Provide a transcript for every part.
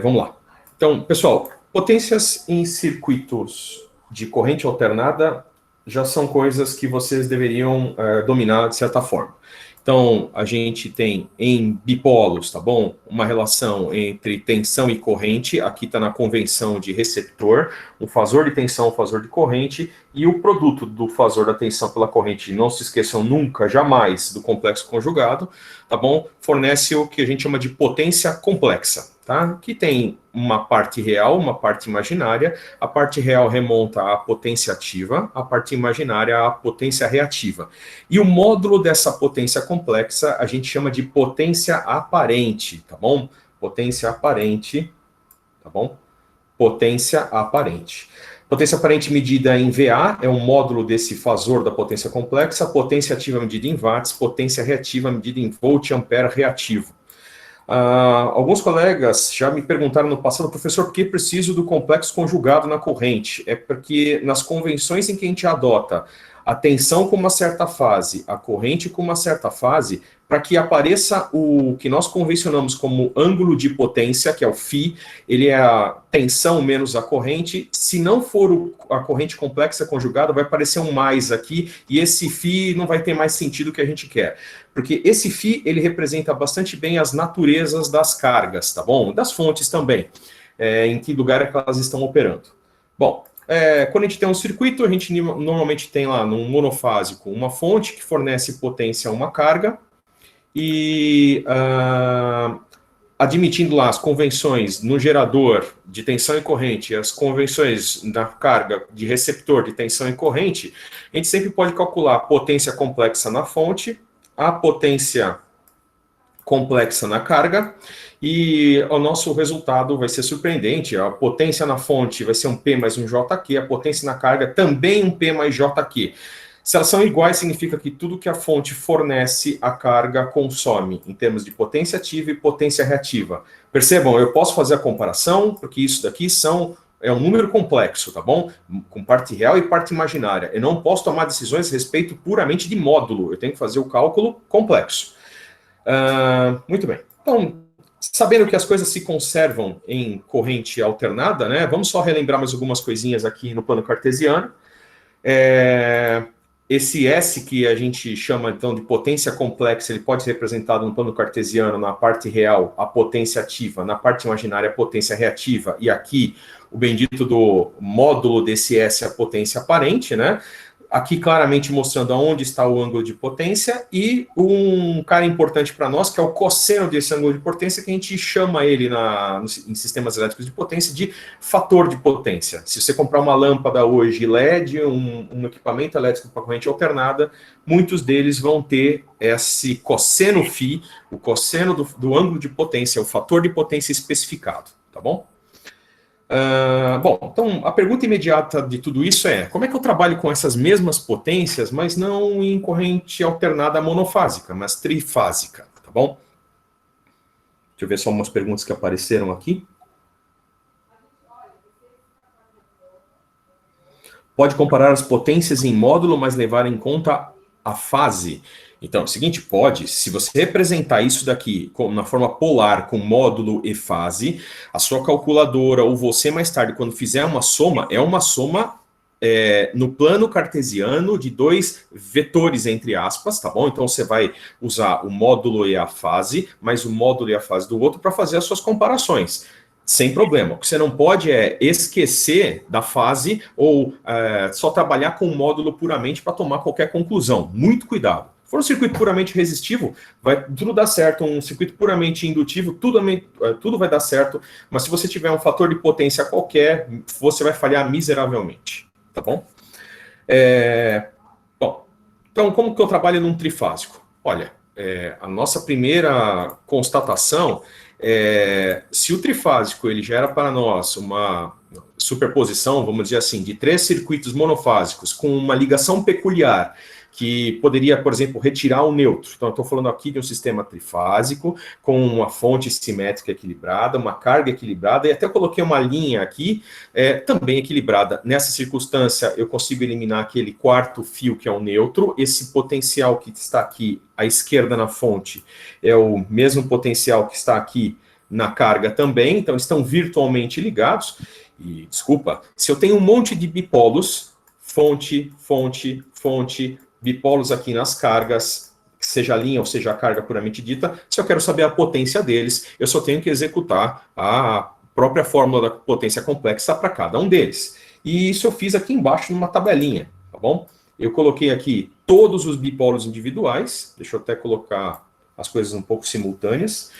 Vamos lá. Então, pessoal, potências em circuitos de corrente alternada já são coisas que vocês deveriam dominar de certa forma. Então, a gente tem em bipolos, tá bom? Uma relação entre tensão e corrente, aqui está na convenção de receptor, um fasor de tensão, um fasor de corrente, e o produto do fasor da tensão pela corrente, não se esqueçam nunca, jamais, do complexo conjugado, tá bom? Fornece o que a gente chama de potência complexa, tá? Que tem uma parte real, uma parte imaginária. A parte real remonta à potência ativa, a parte imaginária à potência reativa. E o módulo dessa potência complexa a gente chama de potência aparente, tá bom? Potência aparente, tá bom? Potência aparente. Potência aparente medida em VA é um módulo desse fasor da potência complexa, potência ativa medida em watts, potência reativa medida em volt ampere reativo. Alguns colegas já me perguntaram no passado, professor, por que preciso do complexo conjugado na corrente? É porque nas convenções em que a gente adota a tensão com uma certa fase, a corrente com uma certa fase, para que apareça o que nós convencionamos como ângulo de potência, que é o φ, ele é a tensão menos a corrente. Se não for a corrente complexa conjugada, vai aparecer um mais aqui, e esse φ não vai ter mais sentido que a gente quer. Porque esse φ, ele representa bastante bem as naturezas das cargas, tá bom? Das fontes também, em que lugar é que elas estão operando. Bom, quando a gente tem um circuito, a gente normalmente tem lá, num monofásico, uma fonte que fornece potência a uma carga, e admitindo lá as convenções no gerador de tensão e corrente, as convenções na carga de receptor de tensão e corrente, a gente sempre pode calcular a potência complexa na fonte, a potência complexa na carga, e o nosso resultado vai ser surpreendente. A potência na fonte vai ser um P mais um JQ, a potência na carga também um P mais JQ. Se elas são iguais, significa que tudo que a fonte fornece, a carga consome, em termos de potência ativa e potência reativa. Percebam, eu posso fazer a comparação, porque isso daqui é um número complexo, tá bom? Com parte real e parte imaginária. Eu não posso tomar decisões a respeito puramente de módulo, eu tenho que fazer o cálculo complexo. Muito bem. Então, sabendo que as coisas se conservam em corrente alternada, né? Vamos só relembrar mais algumas coisinhas aqui no plano cartesiano. Esse S que a gente chama então de potência complexa, ele pode ser representado no plano cartesiano, na parte real, a potência ativa, na parte imaginária, a potência reativa, e aqui o bendito do módulo desse S, a potência aparente, né? Aqui claramente mostrando aonde está o ângulo de potência, e um cara importante para nós, que é o cosseno desse ângulo de potência, que a gente chama ele em sistemas elétricos de potência de fator de potência. Se você comprar uma lâmpada hoje LED, um equipamento elétrico para corrente alternada, muitos deles vão ter esse cosseno φ, o cosseno do ângulo de potência, o fator de potência especificado, tá bom? Bom, então a pergunta imediata de tudo isso é: como é que eu trabalho com essas mesmas potências, mas não em corrente alternada monofásica, mas trifásica, tá bom? Deixa eu ver só umas perguntas que apareceram aqui. Pode comparar as potências em módulo, mas levar em conta a fase? Então, é o seguinte, pode. Se você representar isso daqui na forma polar, com módulo e fase, a sua calculadora, ou você mais tarde, quando fizer uma soma, é uma soma no plano cartesiano de dois vetores, entre aspas, tá bom? Então, você vai usar o módulo e a fase, mais o módulo e a fase do outro, para fazer as suas comparações. Sem problema. O que você não pode é esquecer da fase ou só trabalhar com o módulo puramente para tomar qualquer conclusão. Muito cuidado. Se for um circuito puramente resistivo, vai tudo dar certo. Um circuito puramente indutivo, tudo vai dar certo. Mas se você tiver um fator de potência qualquer, você vai falhar miseravelmente. Tá bom? Bom, então como que eu trabalho num trifásico? Olha, a nossa primeira constatação se o trifásico ele gera para nós uma superposição, vamos dizer assim, de 3 circuitos monofásicos com uma ligação peculiar, que poderia, por exemplo, retirar o neutro. Então, eu estou falando aqui de um sistema trifásico, com uma fonte simétrica equilibrada, uma carga equilibrada, e até eu coloquei uma linha aqui, também equilibrada. Nessa circunstância, eu consigo eliminar aquele quarto fio, que é o neutro. Esse potencial que está aqui à esquerda na fonte é o mesmo potencial que está aqui na carga também, então estão virtualmente ligados. E, desculpa, se eu tenho um monte de bipolos, fonte, fonte, fonte, bipolos aqui nas cargas, seja a linha ou seja a carga puramente dita, se eu quero saber a potência deles, eu só tenho que executar a própria fórmula da potência complexa para cada um deles. E isso eu fiz aqui embaixo numa tabelinha, tá bom? Eu coloquei aqui todos os bipolos individuais, deixa eu até colocar as coisas um pouco simultâneas.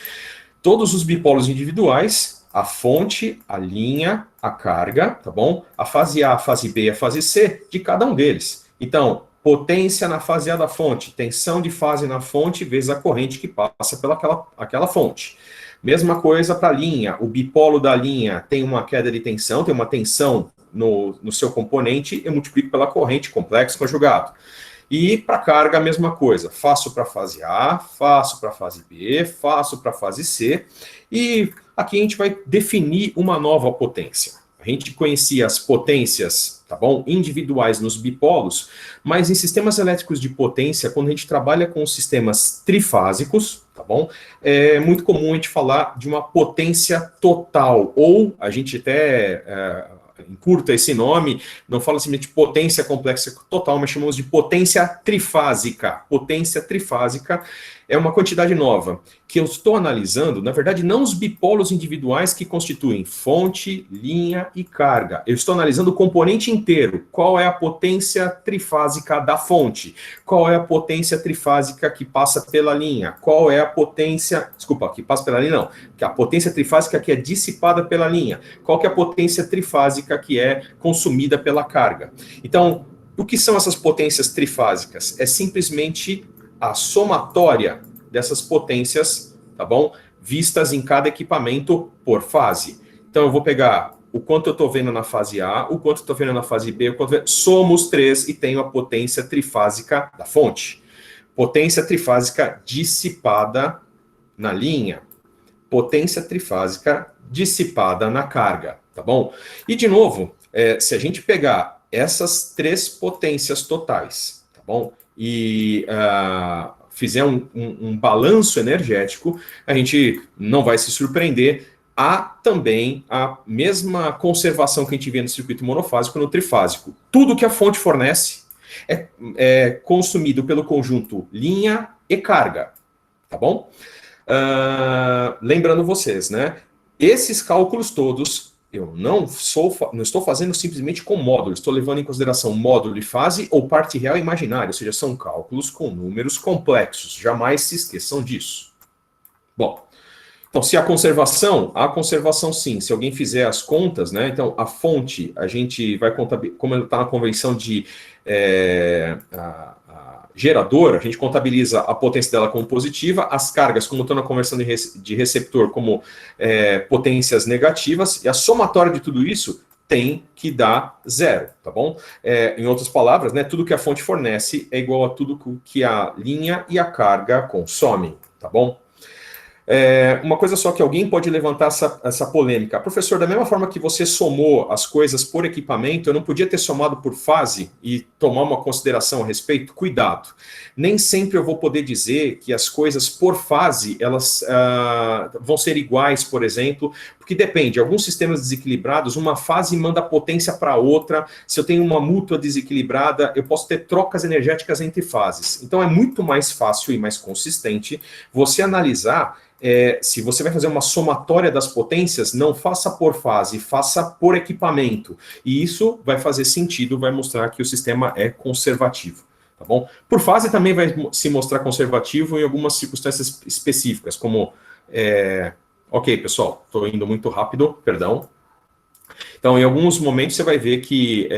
Todos os bipolos individuais, a fonte, a linha, a carga, tá bom? A fase A, a fase B e a fase C de cada um deles. Então, potência na fase A da fonte, tensão de fase na fonte vezes a corrente que passa pelaquela fonte. Mesma coisa para a linha, o bipolo da linha tem uma queda de tensão, tem uma tensão no seu componente, eu multiplico pela corrente, complexo conjugado. E para carga a mesma coisa, faço para a fase A, faço para a fase B, faço para a fase C, e aqui a gente vai definir uma nova potência. A gente conhecia as potências, tá bom, individuais nos bipolos, mas em sistemas elétricos de potência, quando a gente trabalha com sistemas trifásicos, tá bom, é muito comum a gente falar de uma potência total, ou a gente até encurta esse nome, não fala simplesmente de potência complexa total, mas chamamos de potência trifásica. Potência trifásica é uma quantidade nova, que eu estou analisando, na verdade, não os bipolos individuais que constituem fonte, linha e carga. Eu estou analisando o componente inteiro. Qual é a potência trifásica da fonte? Qual é a potência trifásica que passa pela linha? Qual é a potência... Desculpa, que passa pela linha, não. A potência trifásica que é dissipada pela linha. Qual que é a potência trifásica que é consumida pela carga? Então, o que são essas potências trifásicas? É simplesmente a somatória dessas potências, tá bom? Vistas em cada equipamento por fase. Então, eu vou pegar o quanto eu estou vendo na fase A, o quanto eu estou vendo na fase B, somo os três e tenho a potência trifásica da fonte. Potência trifásica dissipada na linha. Potência trifásica dissipada na carga, tá bom? E, de novo, se a gente pegar essas três potências totais, tá bom? E fizer um balanço energético, a gente não vai se surpreender. Há também a mesma conservação que a gente vê no circuito monofásico no trifásico. Tudo que a fonte fornece é consumido pelo conjunto linha e carga, tá bom? Lembrando vocês, né? Esses cálculos todos eu não estou fazendo simplesmente com módulo, estou levando em consideração módulo de fase ou parte real imaginária, ou seja, são cálculos com números complexos, jamais se esqueçam disso. Bom, então se há conservação sim, se alguém fizer as contas, né, então a fonte, a gente vai contabilizar, como está na convenção de gerador, a gente contabiliza a potência dela como positiva, as cargas, como estão na conversão de receptor, como potências negativas, e a somatória de tudo isso tem que dar zero, tá bom? Em outras palavras, né, tudo que a fonte fornece é igual a tudo que a linha e a carga consomem, tá bom? Uma coisa só que alguém pode levantar essa polêmica. Professor, da mesma forma que você somou as coisas por equipamento, eu não podia ter somado por fase e tomar uma consideração a respeito? Cuidado. Nem sempre eu vou poder dizer que as coisas por fase, elas vão ser iguais, por exemplo, porque depende. Alguns sistemas desequilibrados, uma fase manda potência para outra. Se eu tenho uma mútua desequilibrada, eu posso ter trocas energéticas entre fases. Então é muito mais fácil e mais consistente você analisar se você vai fazer uma somatória das potências, não faça por fase, faça por equipamento. E isso vai fazer sentido, vai mostrar que o sistema é conservativo, tá bom? Por fase também vai se mostrar conservativo em algumas circunstâncias específicas, como... Ok, pessoal, estou indo muito rápido, perdão. Então, em alguns momentos você vai ver que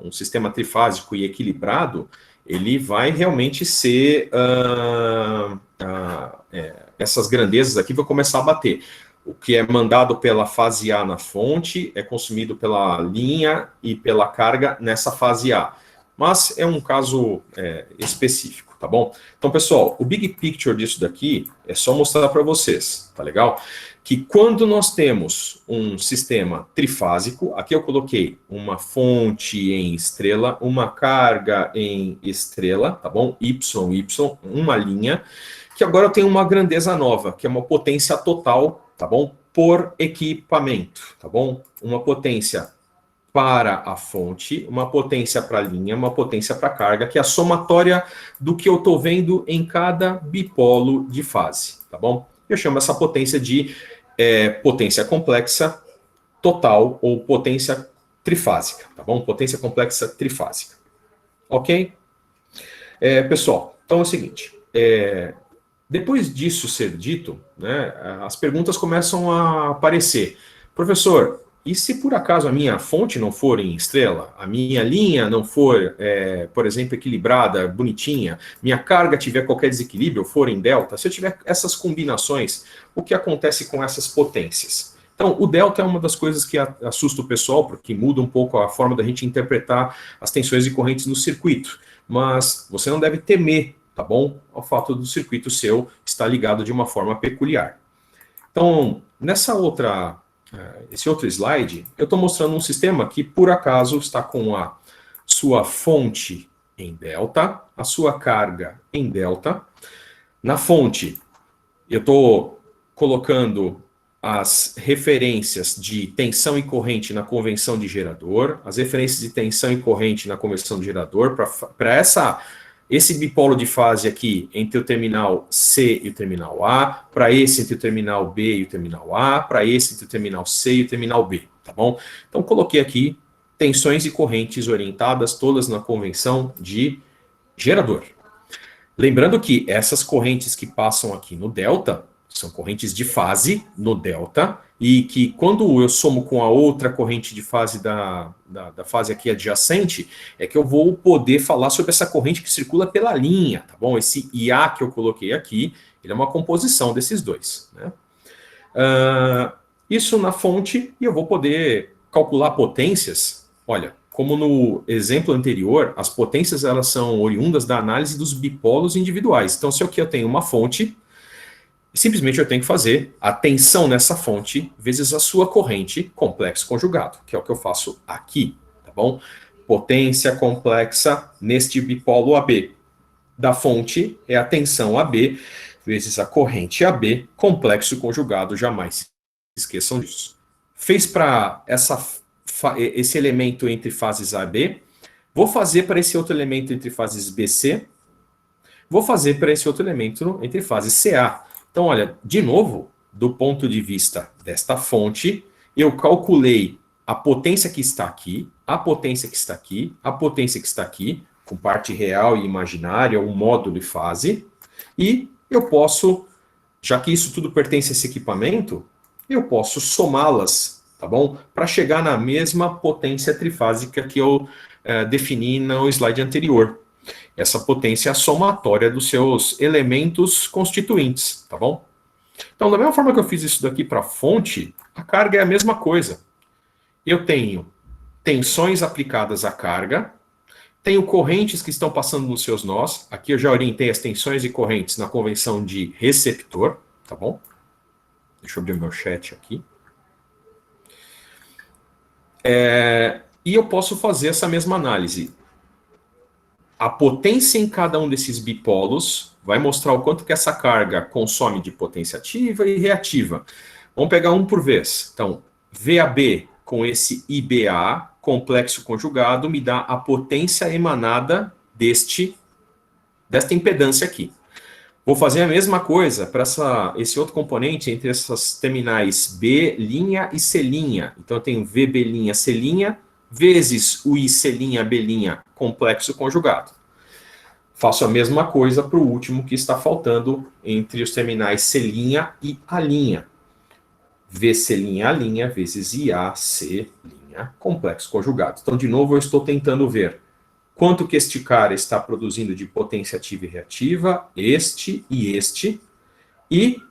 um sistema trifásico e equilibrado, ele vai realmente ser... essas grandezas aqui vão começar a bater. O que é mandado pela fase A na fonte é consumido pela linha e pela carga nessa fase A. Mas é um caso específico, tá bom? Então, pessoal, o big picture disso daqui é só mostrar para vocês, tá legal? Que quando nós temos um sistema trifásico, aqui eu coloquei uma fonte em estrela, uma carga em estrela, tá bom? Y, uma linha, que agora eu tenho uma grandeza nova, que é uma potência total tá bom? Por equipamento, tá bom? Uma potência para a fonte, uma potência para a linha, uma potência para a carga, que é a somatória do que eu estou vendo em cada bipolo de fase, tá bom? Eu chamo essa potência de potência complexa total ou potência trifásica, tá bom? Potência complexa trifásica. Ok? Pessoal, então é o seguinte, depois disso ser dito, né, as perguntas começam a aparecer. Professor, e se por acaso a minha fonte não for em estrela, a minha linha não for, por exemplo, equilibrada, bonitinha, minha carga tiver qualquer desequilíbrio, for em delta, se eu tiver essas combinações, o que acontece com essas potências? Então, o delta é uma das coisas que assusta o pessoal, porque muda um pouco a forma da gente interpretar as tensões e correntes no circuito. Mas você não deve temer, tá bom? Ao fato do circuito seu estar ligado de uma forma peculiar. Então, esse outro slide, eu estou mostrando um sistema que, por acaso, está com a sua fonte em delta, a sua carga em delta. Na fonte, eu estou colocando as referências de tensão e corrente na convenção de gerador, as referências de tensão e corrente na convenção de gerador, para esse bipolo de fase aqui entre o terminal C e o terminal A, para esse entre o terminal B e o terminal A, para esse entre o terminal C e o terminal B, tá bom? Então, coloquei aqui tensões e correntes orientadas todas na convenção de gerador. Lembrando que essas correntes que passam aqui no delta são correntes de fase no delta, e que quando eu somo com a outra corrente de fase da fase aqui adjacente, é que eu vou poder falar sobre essa corrente que circula pela linha, tá bom? Esse IA que eu coloquei aqui, ele é uma composição desses dois, né? Isso na fonte, e eu vou poder calcular potências. Olha, como no exemplo anterior, as potências elas são oriundas da análise dos bipolos individuais. Então, se aqui eu tenho uma fonte, simplesmente eu tenho que fazer a tensão nessa fonte vezes a sua corrente complexo conjugado, que é o que eu faço aqui, tá bom? Potência complexa neste bipolo AB da fonte é a tensão AB vezes a corrente AB, complexo conjugado, jamais se esqueçam disso. Fez para esse elemento entre fases A e B, vou fazer para esse outro elemento entre fases BC, vou fazer para esse outro elemento entre fases CA. Então, olha, de novo, do ponto de vista desta fonte, eu calculei a potência que está aqui, a potência que está aqui, a potência que está aqui, com parte real e imaginária, um módulo e fase, e eu posso, já que isso tudo pertence a esse equipamento, eu posso somá-las, tá bom? Para chegar na mesma potência trifásica que eu defini no slide anterior. Essa potência é a somatória dos seus elementos constituintes, tá bom? Então, da mesma forma que eu fiz isso daqui para a fonte, a carga é a mesma coisa. Eu tenho tensões aplicadas à carga, tenho correntes que estão passando nos seus nós. Aqui eu já orientei as tensões e correntes na convenção de receptor, tá bom? Deixa eu abrir o meu chat aqui. E eu posso fazer essa mesma análise. A potência em cada um desses bipolos vai mostrar o quanto que essa carga consome de potência ativa e reativa. Vamos pegar um por vez. Então, VAB com esse IBA, complexo conjugado, me dá a potência emanada desta impedância aqui. Vou fazer a mesma coisa para esse outro componente entre essas terminais B' e C'. Então, eu tenho VB', C' vezes o IC', B', complexo conjugado. Faço a mesma coisa para o último que está faltando entre os terminais C' e A'. VC', A' vezes IA, C', complexo conjugado. Então, de novo, eu estou tentando ver quanto que este cara está produzindo de potência ativa e reativa, este e este, e,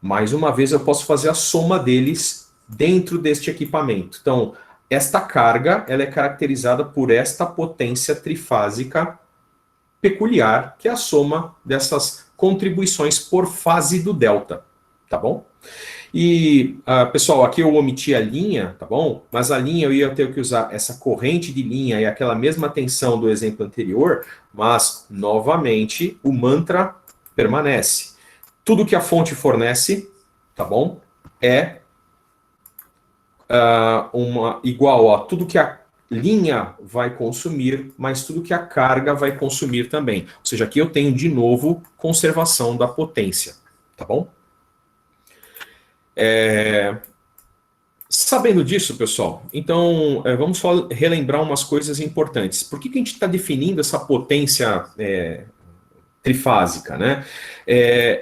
mais uma vez, eu posso fazer a soma deles dentro deste equipamento. Então, esta carga ela é caracterizada por esta potência trifásica peculiar, que é a soma dessas contribuições por fase do delta, tá bom? E, pessoal, aqui eu omiti a linha, tá bom? Mas a linha eu ia ter que usar essa corrente de linha e aquela mesma tensão do exemplo anterior, mas, novamente, o mantra permanece. Tudo que a fonte fornece, tá bom? é igual a tudo que a linha vai consumir, mais tudo que a carga vai consumir também. Ou seja, aqui eu tenho, de novo, conservação da potência, tá bom? Sabendo disso, pessoal, então vamos só relembrar umas coisas importantes. Por que a gente está definindo essa potência trifásica, né?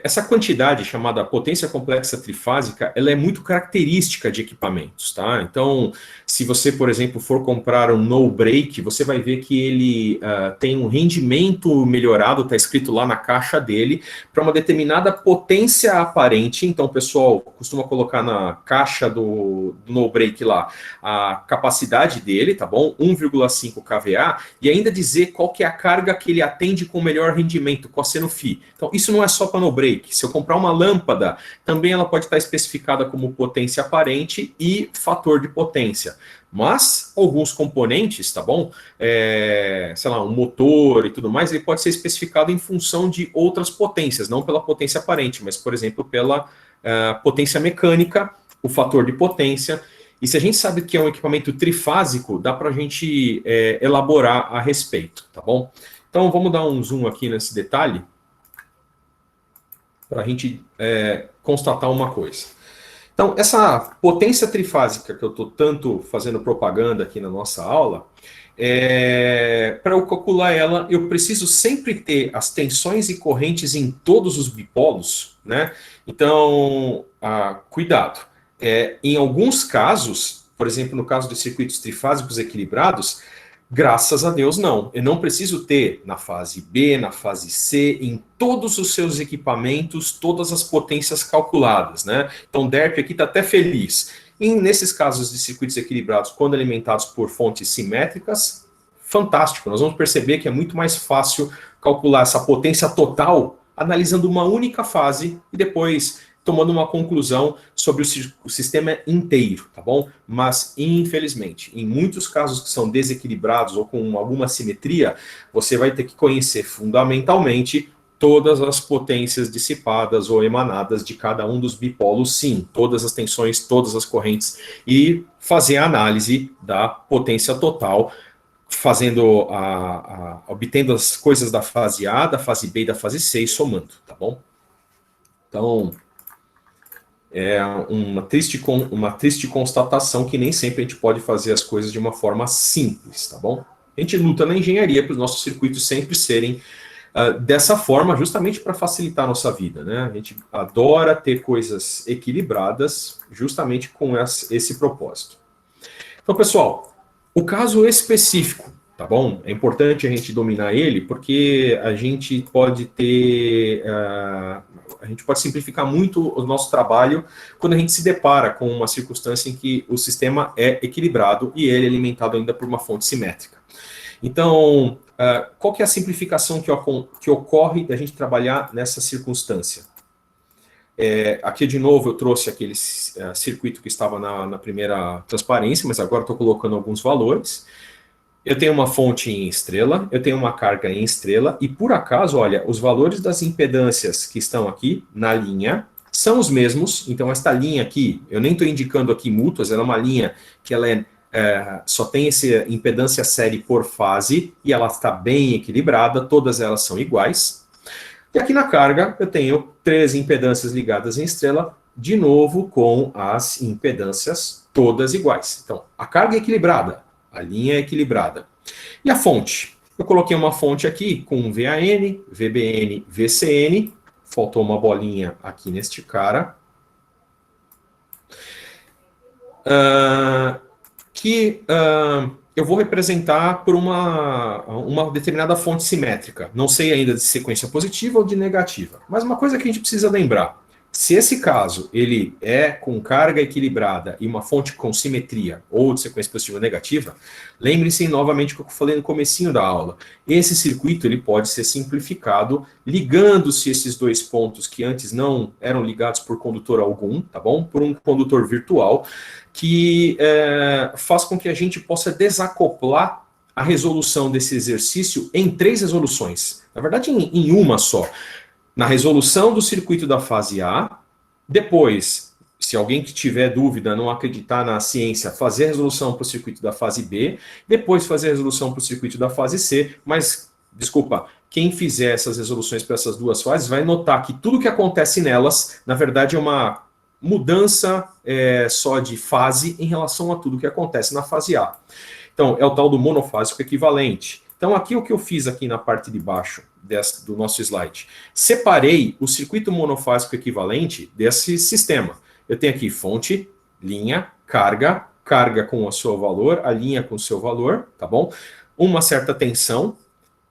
Essa quantidade chamada potência complexa trifásica, ela é muito característica de equipamentos, tá? Então, se você, por exemplo, for comprar um no-break, você vai ver que ele tem um rendimento melhorado, está escrito lá na caixa dele, para uma determinada potência aparente. Então, o pessoal costuma colocar na caixa do no-break lá a capacidade dele, tá bom? 1,5 kVA, e ainda dizer qual que é a carga que ele atende com melhor rendimento, com a Senofi. Então, isso não é só para no break. Se eu comprar uma lâmpada, também ela pode estar especificada como potência aparente e fator de potência. Mas alguns componentes, tá bom? Sei lá, um motor e tudo mais, ele pode ser especificado em função de outras potências, não pela potência aparente, mas, por exemplo, pela potência mecânica, o fator de potência. E se a gente sabe que é um equipamento trifásico, dá para a gente elaborar a respeito, tá bom? Então, vamos dar um zoom aqui nesse detalhe para a gente constatar uma coisa. Então, essa potência trifásica que eu estou tanto fazendo propaganda aqui na nossa aula, para eu calcular ela, eu preciso sempre ter as tensões e correntes em todos os bipolos, né? Então, cuidado. Em alguns casos, por exemplo, no caso de circuitos trifásicos equilibrados, graças a Deus, não. Eu não preciso ter na fase B, na fase C, em todos os seus equipamentos, todas as potências calculadas, né? Então, o DERP aqui está até feliz. E nesses casos de circuitos equilibrados, quando alimentados por fontes simétricas, fantástico. Nós vamos perceber que é muito mais fácil calcular essa potência total analisando uma única fase e depois tomando uma conclusão sobre o sistema inteiro, tá bom? Mas, infelizmente, em muitos casos que são desequilibrados ou com alguma simetria, você vai ter que conhecer fundamentalmente todas as potências dissipadas ou emanadas de cada um dos bipolos, sim, todas as tensões, todas as correntes, e fazer a análise da potência total, obtendo as coisas da fase A, da fase B e da fase C e somando, tá bom? Então, é uma triste constatação que nem sempre a gente pode fazer as coisas de uma forma simples, tá bom? A gente luta na engenharia para os nossos circuitos sempre serem dessa forma, justamente para facilitar a nossa vida, né? A gente adora ter coisas equilibradas justamente com esse propósito. Então, pessoal, o caso específico, tá bom? É importante a gente dominar ele, porque a gente pode ter... a gente pode simplificar muito o nosso trabalho quando a gente se depara com uma circunstância em que o sistema é equilibrado e ele é alimentado ainda por uma fonte simétrica. Então, qual que é a simplificação que ocorre da gente trabalhar nessa circunstância? Aqui, de novo, eu trouxe aquele circuito que estava na primeira transparência, mas agora estou colocando alguns valores. Eu tenho uma fonte em estrela, eu tenho uma carga em estrela, e por acaso, olha, os valores das impedâncias que estão aqui na linha são os mesmos. Então, esta linha aqui, eu nem estou indicando aqui mútuas, ela é uma linha que ela só tem essa impedância série por fase, e ela está bem equilibrada, todas elas são iguais. E aqui na carga, eu tenho 3 impedâncias ligadas em estrela, de novo com as impedâncias todas iguais. Então, a carga é equilibrada, a linha é equilibrada. E a fonte? Eu coloquei uma fonte aqui com VAN, VBN, VCN, faltou uma bolinha aqui neste cara, eu vou representar por uma determinada fonte simétrica. Não sei ainda de sequência positiva ou de negativa. Mas uma coisa que a gente precisa lembrar, se esse caso ele é com carga equilibrada e uma fonte com simetria ou de sequência positiva ou negativa, lembre-se novamente o que eu falei no comecinho da aula. Esse circuito ele pode ser simplificado ligando-se esses dois pontos que antes não eram ligados por condutor algum, tá bom? Por um condutor virtual, que faz com que a gente possa desacoplar a resolução desse exercício em 3 resoluções. Na verdade, em uma só. Na resolução do circuito da fase A, depois se alguém que tiver dúvida, não acreditar na ciência, fazer a resolução para o circuito da fase B, depois fazer a resolução para o circuito da fase C, mas, desculpa, quem fizer essas resoluções para essas duas fases vai notar que tudo que acontece nelas, na verdade, é uma mudança só de fase em relação a tudo que acontece na fase A. Então, é o tal do monofásico equivalente. Então, aqui o que eu fiz aqui na parte de baixo do nosso slide, separei o circuito monofásico equivalente desse sistema. Eu tenho aqui fonte, linha, carga, carga com o seu valor, a linha com o seu valor, tá bom? Uma certa tensão,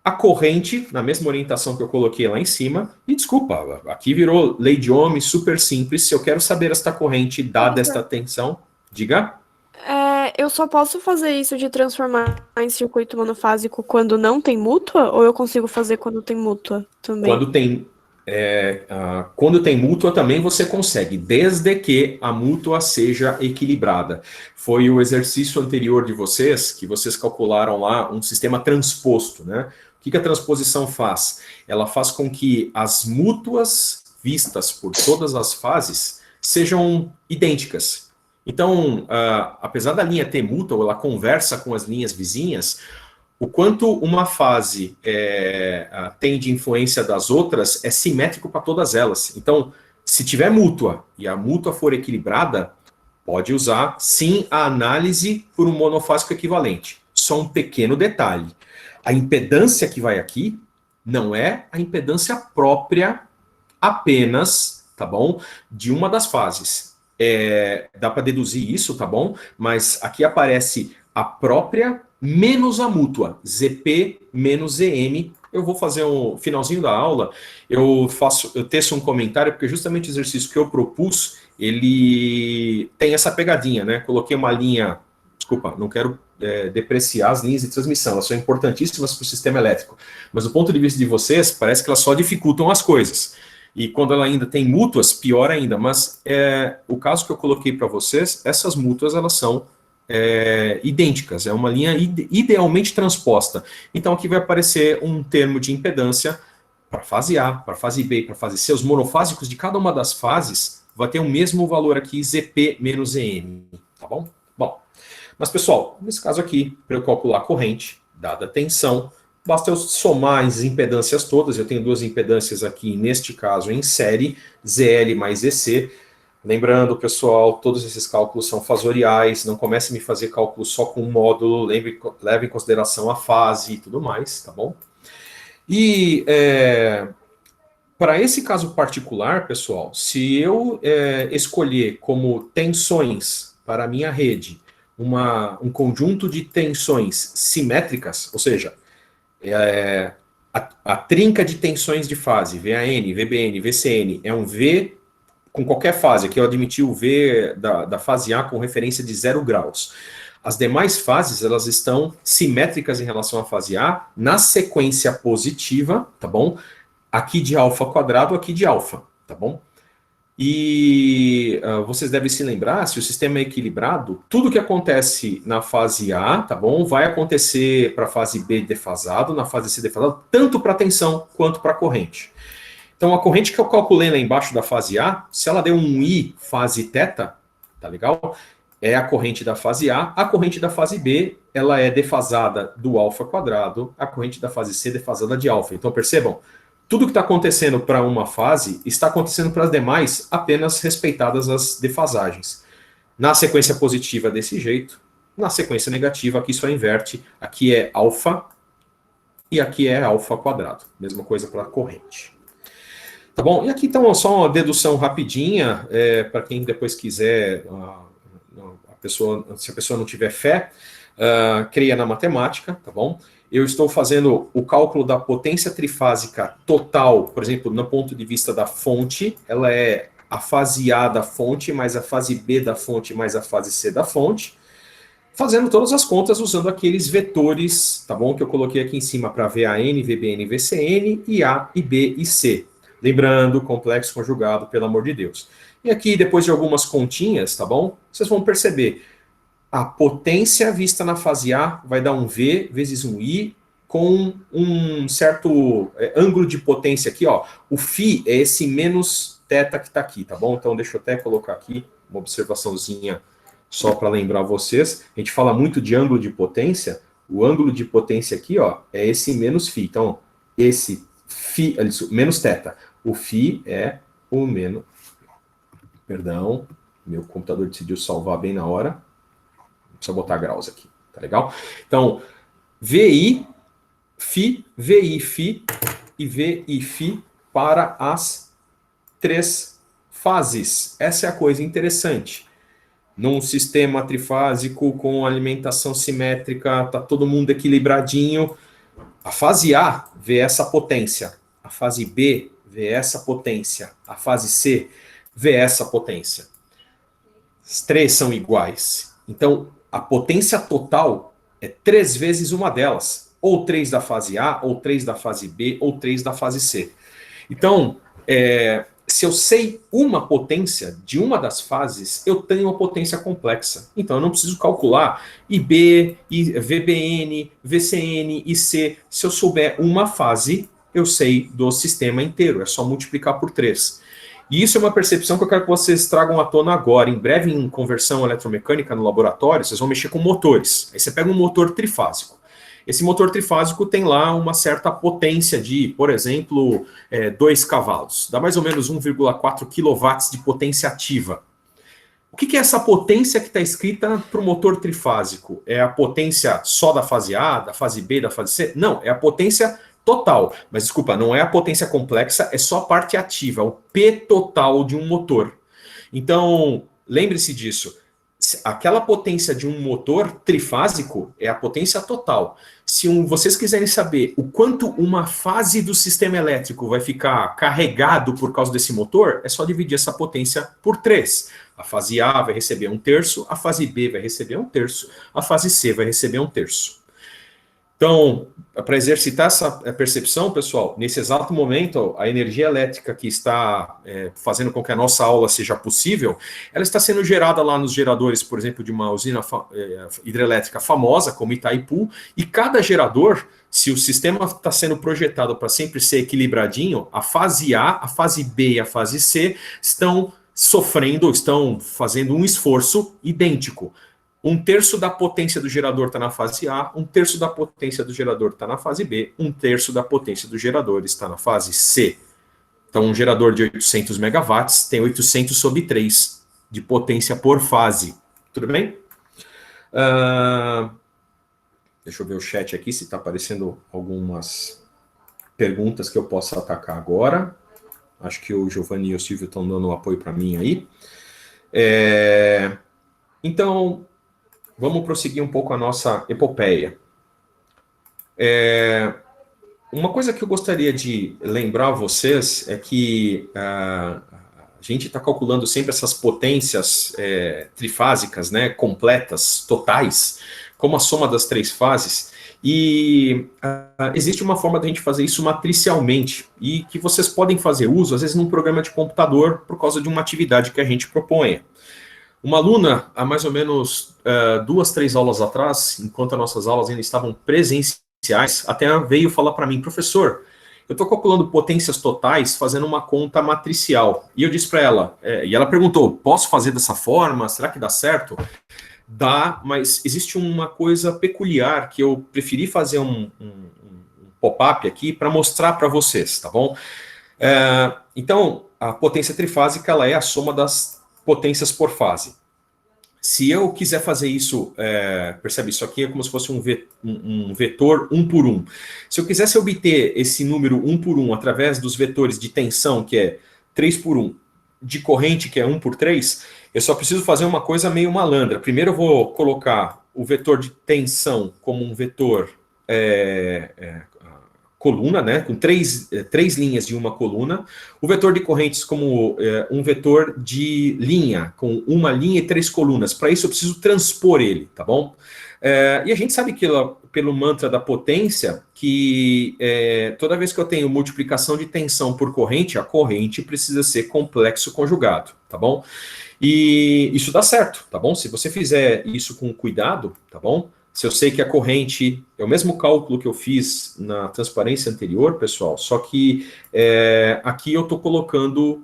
a corrente, na mesma orientação que eu coloquei lá em cima, e desculpa, aqui virou lei de Ohm, super simples. Se eu quero saber esta corrente dada esta tensão, diga. Eu só posso fazer isso de transformar em circuito monofásico quando não tem mútua? Ou eu consigo fazer quando tem mútua também? Quando tem mútua também você consegue, desde que a mútua seja equilibrada. Foi o exercício anterior de vocês, que vocês calcularam lá um sistema transposto, né? O que a transposição faz? Ela faz com que as mútuas vistas por todas as fases sejam idênticas. Então, apesar da linha ter mútua, ela conversa com as linhas vizinhas, o quanto uma fase tem de influência das outras é simétrico para todas elas. Então, se tiver mútua e a mútua for equilibrada, pode usar, sim, a análise por um monofásico equivalente. Só um pequeno detalhe. A impedância que vai aqui não é a impedância própria apenas, tá bom, de uma das fases. Dá para deduzir isso, tá bom? Mas aqui aparece a própria menos a mútua, ZP menos ZM. Eu vou fazer um finalzinho da aula, eu teço um comentário, porque justamente o exercício que eu propus, ele tem essa pegadinha, né? Coloquei uma linha, desculpa, não quero depreciar as linhas de transmissão, elas são importantíssimas para o sistema elétrico, mas do ponto de vista de vocês, parece que elas só dificultam as coisas. E quando ela ainda tem mútuas, pior ainda. Mas o caso que eu coloquei para vocês, essas mútuas, elas são idênticas. É uma linha idealmente transposta. Então, aqui vai aparecer um termo de impedância para fase A, para fase B, para fase C. Os monofásicos de cada uma das fases vai ter o mesmo valor aqui, ZP menos EM. Tá bom? Bom, mas, pessoal, nesse caso aqui, para eu calcular a corrente, dada a tensão, basta eu somar as impedâncias todas. Eu tenho duas impedâncias aqui, neste caso, em série, ZL mais EC. Lembrando, pessoal, todos esses cálculos são fasoriais, não comece a me fazer cálculo só com um módulo, leve em consideração a fase e tudo mais, tá bom? E para esse caso particular, pessoal, se eu escolher como tensões para a minha rede um conjunto de tensões simétricas, ou seja, a trinca de tensões de fase, VAN, VBN, VCN, é um V com qualquer fase. Aqui eu admiti o V da fase A com referência de 0 graus. As demais fases, elas estão simétricas em relação à fase A, na sequência positiva, tá bom? Aqui de alfa quadrado, aqui de alfa, tá bom? E vocês devem se lembrar, se o sistema é equilibrado, tudo que acontece na fase A, tá bom, vai acontecer para a fase B defasado, na fase C defasado, tanto para a tensão quanto para a corrente. Então, a corrente que eu calculei lá embaixo da fase A, se ela deu um I fase θ, tá legal? É a corrente da fase A. A corrente da fase B, ela é defasada do alfa quadrado, a corrente da fase C defasada de alfa. Então, percebam, tudo que está acontecendo para uma fase está acontecendo para as demais, apenas respeitadas as defasagens. Na sequência positiva desse jeito, na sequência negativa aqui só inverte, aqui é alfa e aqui é alfa quadrado. Mesma coisa para a corrente. Tá bom? E aqui então só uma dedução rapidinha, para quem depois quiser, se a pessoa não tiver fé, creia na matemática, tá bom? Eu estou fazendo o cálculo da potência trifásica total, por exemplo, no ponto de vista da fonte, ela é a fase A da fonte, mais a fase B da fonte, mais a fase C da fonte, fazendo todas as contas usando aqueles vetores, tá bom? Que eu coloquei aqui em cima para VAN, VBN, VCN, e A, e B e C. Lembrando, complexo conjugado, pelo amor de Deus. E aqui, depois de algumas continhas, tá bom? Vocês vão perceber. A potência vista na fase A vai dar um V vezes um I com um certo ângulo de potência aqui, ó. O φ é esse menos θ que está aqui, tá bom? Então, deixa eu até colocar aqui uma observaçãozinha só para lembrar vocês. A gente fala muito de ângulo de potência. O ângulo de potência aqui, ó, é esse menos φ. Então, esse φ, menos θ. O φ é o menos... Perdão, meu computador decidiu salvar bem na hora. Não precisa botar graus aqui, tá legal? Então, VI, φ, VI, φ e VI, φ para as 3 fases. Essa é a coisa interessante. Num sistema trifásico com alimentação simétrica, tá todo mundo equilibradinho. A fase A vê essa potência. A fase B vê essa potência. A fase C vê essa potência. As 3 são iguais. Então, a potência total é 3 vezes uma delas. Ou 3 da fase A, ou 3 da fase B, ou 3 da fase C. Então, se eu sei uma potência de uma das fases, eu tenho uma potência complexa. Então, eu não preciso calcular IB, VBN, VCN, IC. Se eu souber uma fase, eu sei do sistema inteiro. É só multiplicar por 3. E isso é uma percepção que eu quero que vocês tragam à tona agora. Em breve, em conversão eletromecânica no laboratório, vocês vão mexer com motores. Aí você pega um motor trifásico. Esse motor trifásico tem lá uma certa potência de, por exemplo, 2 cavalos. Dá mais ou menos 1,4 kW de potência ativa. O que é essa potência que está escrita para o motor trifásico? É a potência só da fase A, da fase B, da fase C? Não, é a potência total. Mas, desculpa, não é a potência complexa, é só a parte ativa, o P total de um motor. Então, lembre-se disso. Aquela potência de um motor trifásico é a potência total. Se vocês quiserem saber o quanto uma fase do sistema elétrico vai ficar carregado por causa desse motor, é só dividir essa potência por 3. A fase A vai receber 1/3, a fase B vai receber 1/3, a fase C vai receber 1/3. Então, para exercitar essa percepção, pessoal, nesse exato momento, a energia elétrica que está fazendo com que a nossa aula seja possível, ela está sendo gerada lá nos geradores, por exemplo, de uma usina hidrelétrica famosa, como Itaipu, e cada gerador, se o sistema está sendo projetado para sempre ser equilibradinho, a fase A, a fase B e a fase C estão sofrendo, estão fazendo um esforço idêntico. 1/3 da potência do gerador está na fase A, 1/3 da potência do gerador está na fase B, 1/3 da potência do gerador está na fase C. Então, um gerador de 800 megawatts tem 800 sobre 3 de potência por fase. Tudo bem? Deixa eu ver o chat aqui, se está aparecendo algumas perguntas que eu possa atacar agora. Acho que o Giovanni e o Silvio estão dando um apoio para mim aí. Então, vamos prosseguir um pouco a nossa epopeia. Uma coisa que eu gostaria de lembrar a vocês é que a gente está calculando sempre essas potências trifásicas, né, completas, totais, como a soma das 3 fases, e existe uma forma de a gente fazer isso matricialmente, e que vocês podem fazer uso, às vezes, num programa de computador, por causa de uma atividade que a gente propõe. Uma aluna, há mais ou menos 2, 3 aulas atrás, enquanto as nossas aulas ainda estavam presenciais, até veio falar para mim, professor, eu estou calculando potências totais fazendo uma conta matricial. E eu disse para ela, e ela perguntou, posso fazer dessa forma? Será que dá certo? Dá, mas existe uma coisa peculiar que eu preferi fazer um pop-up aqui para mostrar para vocês, tá bom? Então, a potência trifásica ela é a soma das potências por fase. Se eu quiser fazer isso, percebe, isso aqui é como se fosse um vetor 1 por 1. Se eu quisesse obter esse número 1 por 1 através dos vetores de tensão, que é 3 por 1, de corrente, que é 1 por 3, eu só preciso fazer uma coisa meio malandra. Primeiro eu vou colocar o vetor de tensão como um vetor coluna, né, com três linhas de uma coluna, o vetor de correntes como um vetor de linha, com uma linha e 3 colunas. Para isso eu preciso transpor ele, tá bom? E a gente sabe que pelo mantra da potência, que toda vez que eu tenho multiplicação de tensão por corrente, a corrente precisa ser complexo conjugado, tá bom? E isso dá certo, tá bom? Se você fizer isso com cuidado, tá bom? Se eu sei que a corrente é o mesmo cálculo que eu fiz na transparência anterior, pessoal, só que aqui eu estou colocando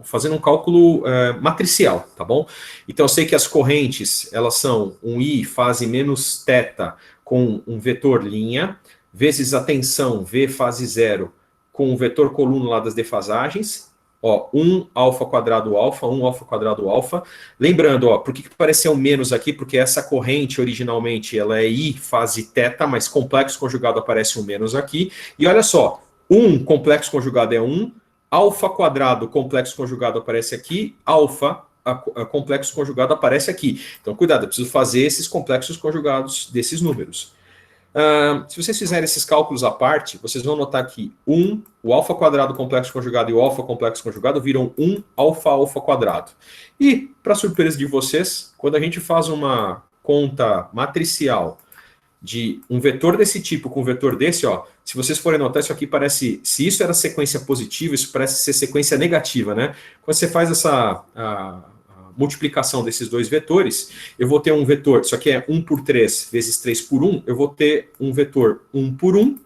fazendo um cálculo matricial, tá bom? Então eu sei que as correntes, elas são um I fase menos θ com um vetor linha, vezes a tensão V fase zero com o vetor coluna lá das defasagens, ó, 1 alfa quadrado alfa, 1 alfa quadrado alfa. Lembrando, ó, por que apareceu menos aqui? Porque essa corrente, originalmente, ela é I fase θ, mas complexo conjugado aparece um menos aqui. E olha só, 1 complexo conjugado é 1, alfa quadrado complexo conjugado aparece aqui, alfa complexo conjugado aparece aqui. Então, cuidado, eu preciso fazer esses complexos conjugados desses números. Se vocês fizerem esses cálculos à parte, vocês vão notar que o alfa quadrado complexo conjugado e o alfa complexo conjugado viram 1 alfa alfa quadrado. E, para surpresa de vocês, quando a gente faz uma conta matricial de um vetor desse tipo com um vetor desse, ó, se vocês forem notar, isso aqui parece, se isso era sequência positiva, isso parece ser sequência negativa, né? Quando você faz essa multiplicação desses dois vetores, eu vou ter um vetor, isso aqui é 1 por 3 vezes 3 por 1, eu vou ter um vetor 1 por 1,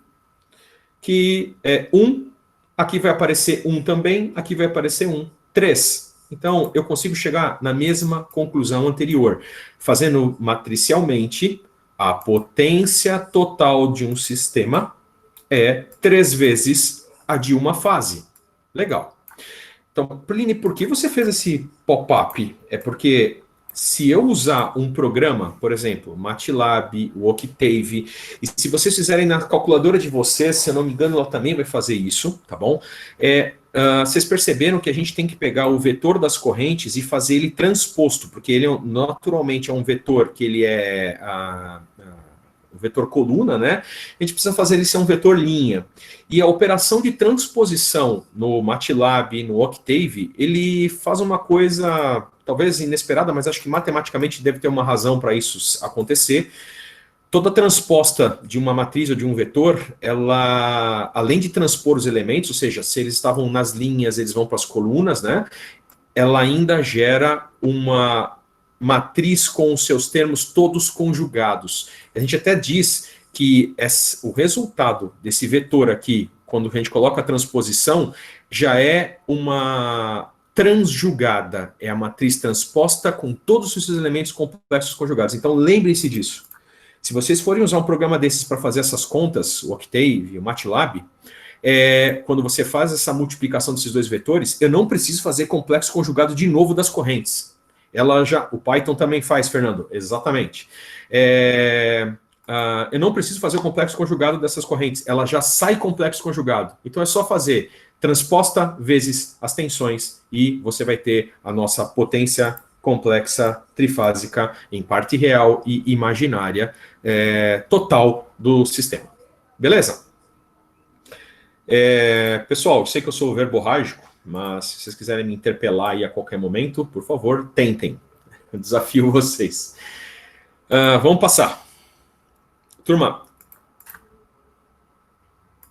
que é 1, aqui vai aparecer 1 também, aqui vai aparecer 1, 3. Então, eu consigo chegar na mesma conclusão anterior, fazendo matricialmente, a potência total de um sistema é 3 vezes a de uma fase. Legal. Então, Plínio, por que você fez esse pop-up? É porque se eu usar um programa, por exemplo, MATLAB, o Octave, e se vocês fizerem na calculadora de vocês, se eu não me engano, ela também vai fazer isso, tá bom? Vocês perceberam que a gente tem que pegar o vetor das correntes e fazer ele transposto, porque ele naturalmente é um vetor que ele é o vetor coluna, né? A gente precisa fazer ele ser um vetor linha. E a operação de transposição no MATLAB, no Octave, ele faz uma coisa talvez inesperada, mas acho que matematicamente deve ter uma razão para isso acontecer. Toda transposta de uma matriz ou de um vetor, ela, além de transpor os elementos, ou seja, se eles estavam nas linhas, eles vão para as colunas, né? Ela ainda gera uma matriz com os seus termos todos conjugados. A gente até diz que o resultado desse vetor aqui, quando a gente coloca a transposição, já é uma transjugada. É a matriz transposta com todos os seus elementos complexos conjugados. Então, lembrem-se disso. Se vocês forem usar um programa desses para fazer essas contas, o Octave, o MATLAB, quando você faz essa multiplicação desses dois vetores, eu não preciso fazer complexo conjugado de novo das correntes. O Python também faz, Fernando, exatamente. Eu não preciso fazer o complexo conjugado dessas correntes, ela já sai complexo conjugado. Então é só fazer transposta vezes as tensões e você vai ter a nossa potência complexa trifásica em parte real e imaginária total do sistema. Beleza? Pessoal, eu sei que eu sou verborrágico, mas se vocês quiserem me interpelar aí a qualquer momento, por favor, tentem. Eu desafio vocês. Vamos passar. Turma,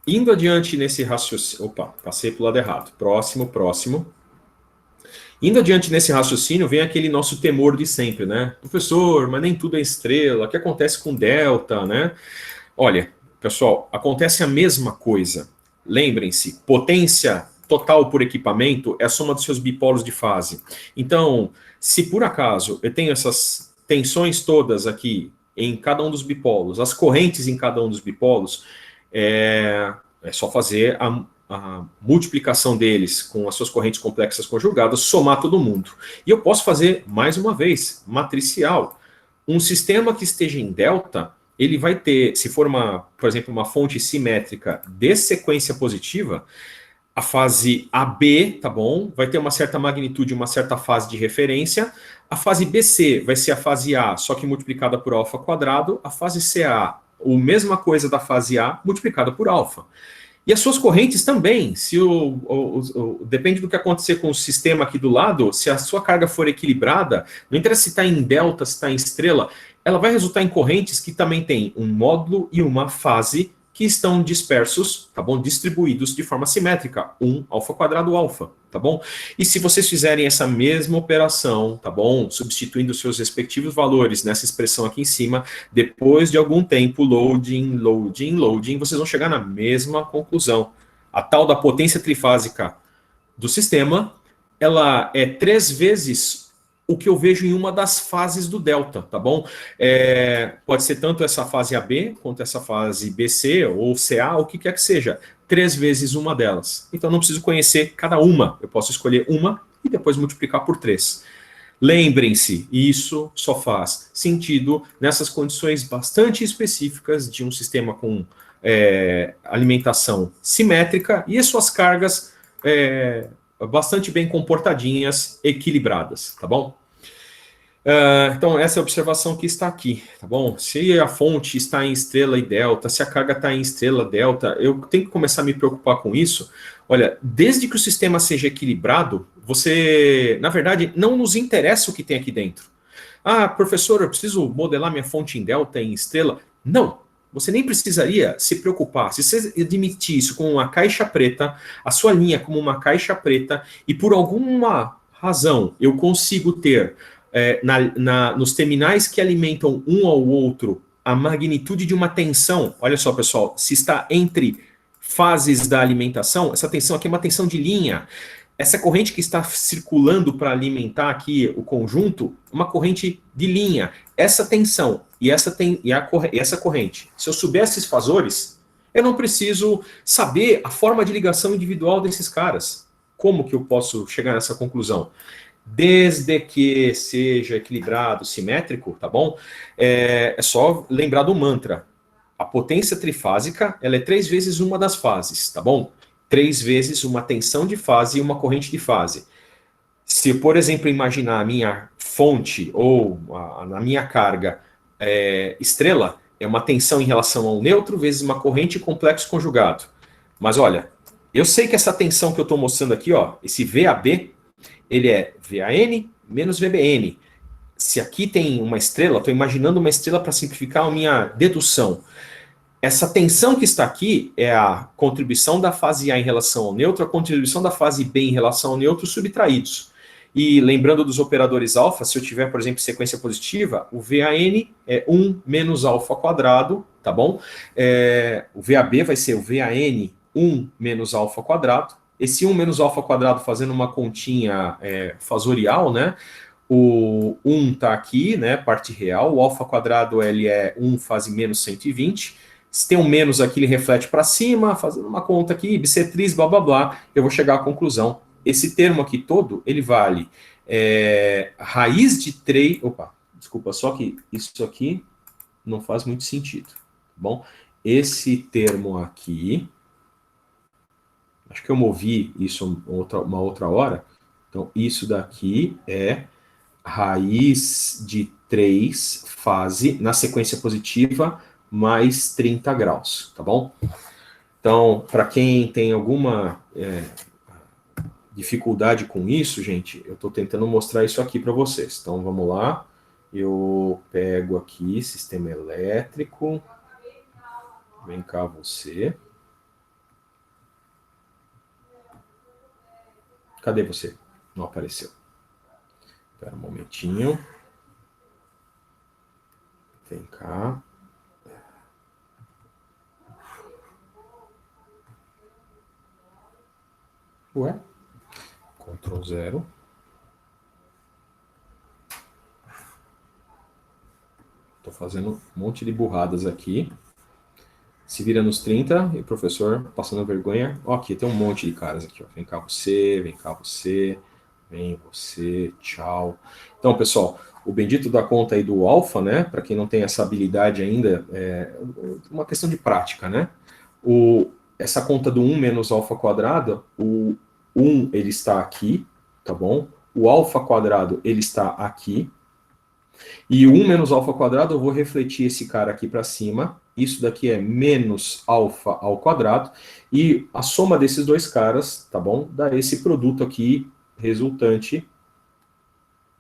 indo adiante nesse raciocínio... Opa, passei para o lado errado. Próximo. Indo adiante nesse raciocínio, vem aquele nosso temor de sempre, né? Professor, mas nem tudo é estrela. O que acontece com delta, né? Olha, pessoal, acontece a mesma coisa. Lembrem-se, potência total por equipamento é a soma dos seus bipolos de fase. Então, se por acaso eu tenho essas tensões todas aqui em cada um dos bipolos, as correntes em cada um dos bipolos, é só fazer a multiplicação deles com as suas correntes complexas conjugadas, somar todo mundo. E eu posso fazer, mais uma vez, matricial. Um sistema que esteja em delta, ele vai ter, se for, por exemplo, uma fonte simétrica de sequência positiva, a fase AB, tá bom? Vai ter uma certa magnitude, uma certa fase de referência. A fase BC vai ser a fase A, só que multiplicada por alfa quadrado. A fase CA, a mesma coisa da fase A, multiplicada por alfa. E as suas correntes também. Depende do que acontecer com o sistema aqui do lado, se a sua carga for equilibrada, não interessa se está em delta, se está em estrela, ela vai resultar em correntes que também têm um módulo e uma fase que estão dispersos, tá bom? Distribuídos de forma simétrica, 1 alfa quadrado alfa, tá bom? E se vocês fizerem essa mesma operação, tá bom? Substituindo seus respectivos valores nessa expressão aqui em cima, depois de algum tempo, loading, vocês vão chegar na mesma conclusão. A tal da potência trifásica do sistema ela é 3 vezes o que eu vejo em uma das fases do delta, tá bom? Pode ser tanto essa fase AB, quanto essa fase BC, ou CA, o que quer que seja. 3 vezes uma delas. Então, não preciso conhecer cada uma. Eu posso escolher uma e depois multiplicar por 3. Lembrem-se, isso só faz sentido nessas condições bastante específicas de um sistema com alimentação simétrica e as suas cargas bastante bem comportadinhas, equilibradas, tá bom? Então, essa é a observação que está aqui, tá bom? Se a fonte está em estrela e delta, se a carga está em estrela, delta, eu tenho que começar a me preocupar com isso. Olha, desde que o sistema seja equilibrado, você, na verdade, não nos interessa o que tem aqui dentro. Ah, professor, eu preciso modelar minha fonte em delta, em estrela. Não, você nem precisaria se preocupar. Se você admitir isso como uma caixa preta, a sua linha como uma caixa preta, e por alguma razão eu consigo ter nos terminais que alimentam um ao outro a magnitude de uma tensão, olha só, pessoal, se está entre fases da alimentação, essa tensão aqui é uma tensão de linha. Essa corrente que está circulando para alimentar aqui o conjunto, uma corrente de linha. Essa tensão e essa corrente, se eu souber esses fasores, eu não preciso saber a forma de ligação individual desses caras. Como que eu posso chegar nessa conclusão? Desde que seja equilibrado, simétrico, tá bom? É só lembrar do mantra. A potência trifásica, ela é 3 vezes uma das fases, tá bom? 3 vezes uma tensão de fase e uma corrente de fase. Se, por exemplo, imaginar a minha fonte ou a minha carga estrela, é uma tensão em relação ao neutro vezes uma corrente complexo conjugado. Mas olha, eu sei que essa tensão que eu estou mostrando aqui, ó, esse VAB, ele é VAN menos VBN. Se aqui tem uma estrela, estou imaginando uma estrela para simplificar a minha dedução. Essa tensão que está aqui é a contribuição da fase A em relação ao neutro, a contribuição da fase B em relação ao neutro subtraídos. E lembrando dos operadores alfa, se eu tiver, por exemplo, sequência positiva, o VAN é 1 menos alfa quadrado, tá bom? O VAB vai ser o VAN 1 menos alfa quadrado. Esse 1 menos alfa quadrado fazendo uma continha fasorial, né? O 1 está aqui, né? Parte real. O alfa quadrado ele é 1 fase menos 120. Se tem um menos aqui, ele reflete para cima, fazendo uma conta aqui, bissetriz, blá, blá, blá, eu vou chegar à conclusão. Esse termo aqui todo, ele vale raiz de 3... Opa, desculpa, só que isso aqui não faz muito sentido, tá bom? Esse termo aqui, acho que eu movi isso uma outra hora, então isso daqui é raiz de 3 fase na sequência positiva mais 30 graus, tá bom? Então, para quem tem alguma dificuldade com isso, gente, eu estou tentando mostrar isso aqui para vocês. Então, vamos lá. Eu pego aqui, sistema elétrico. Vem cá você. Cadê você? Não apareceu. Espera um momentinho. Vem cá. Ué? Ctrl 0. Estou fazendo um monte de burradas aqui. Se vira nos 30 e o professor passando vergonha. Ó, aqui tem um monte de caras aqui. Ó. Vem cá você, vem cá você, vem você, tchau. Então, pessoal, o bendito da conta aí do alfa, né? Para quem não tem essa habilidade ainda, é uma questão de prática, né? Essa conta do 1 menos alfa quadrado, o 1 ele está aqui, tá bom? O alfa quadrado ele está aqui. E o 1 menos alfa quadrado eu vou refletir esse cara aqui para cima. Isso daqui é menos alfa ao quadrado. E a soma desses dois caras, tá bom? Dá esse produto aqui resultante.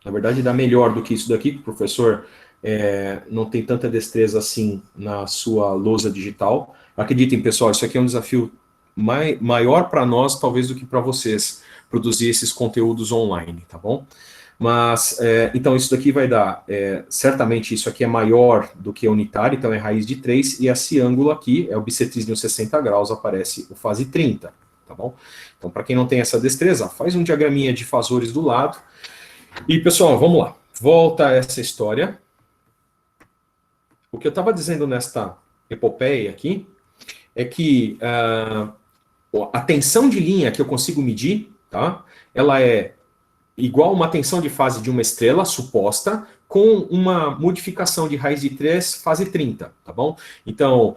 Na verdade dá melhor do que isso daqui, que o professor não tem tanta destreza assim na sua lousa digital. Acreditem, pessoal, isso aqui é um desafio maior para nós, talvez, do que para vocês, produzir esses conteúdos online, tá bom? Mas, então, isso daqui vai dar, certamente isso aqui é maior do que unitário, então é raiz de 3, e esse ângulo aqui é o bissetriz de uns 60 graus, aparece o fase 30, tá bom? Então, para quem não tem essa destreza, faz um diagraminha de fasores do lado. E, pessoal, vamos lá. Volta a essa história. O que eu estava dizendo nesta epopeia aqui é que a tensão de linha que eu consigo medir, tá? Ela é igual a uma tensão de fase de uma estrela suposta com uma modificação de raiz de 3 fase 30, tá bom? Então,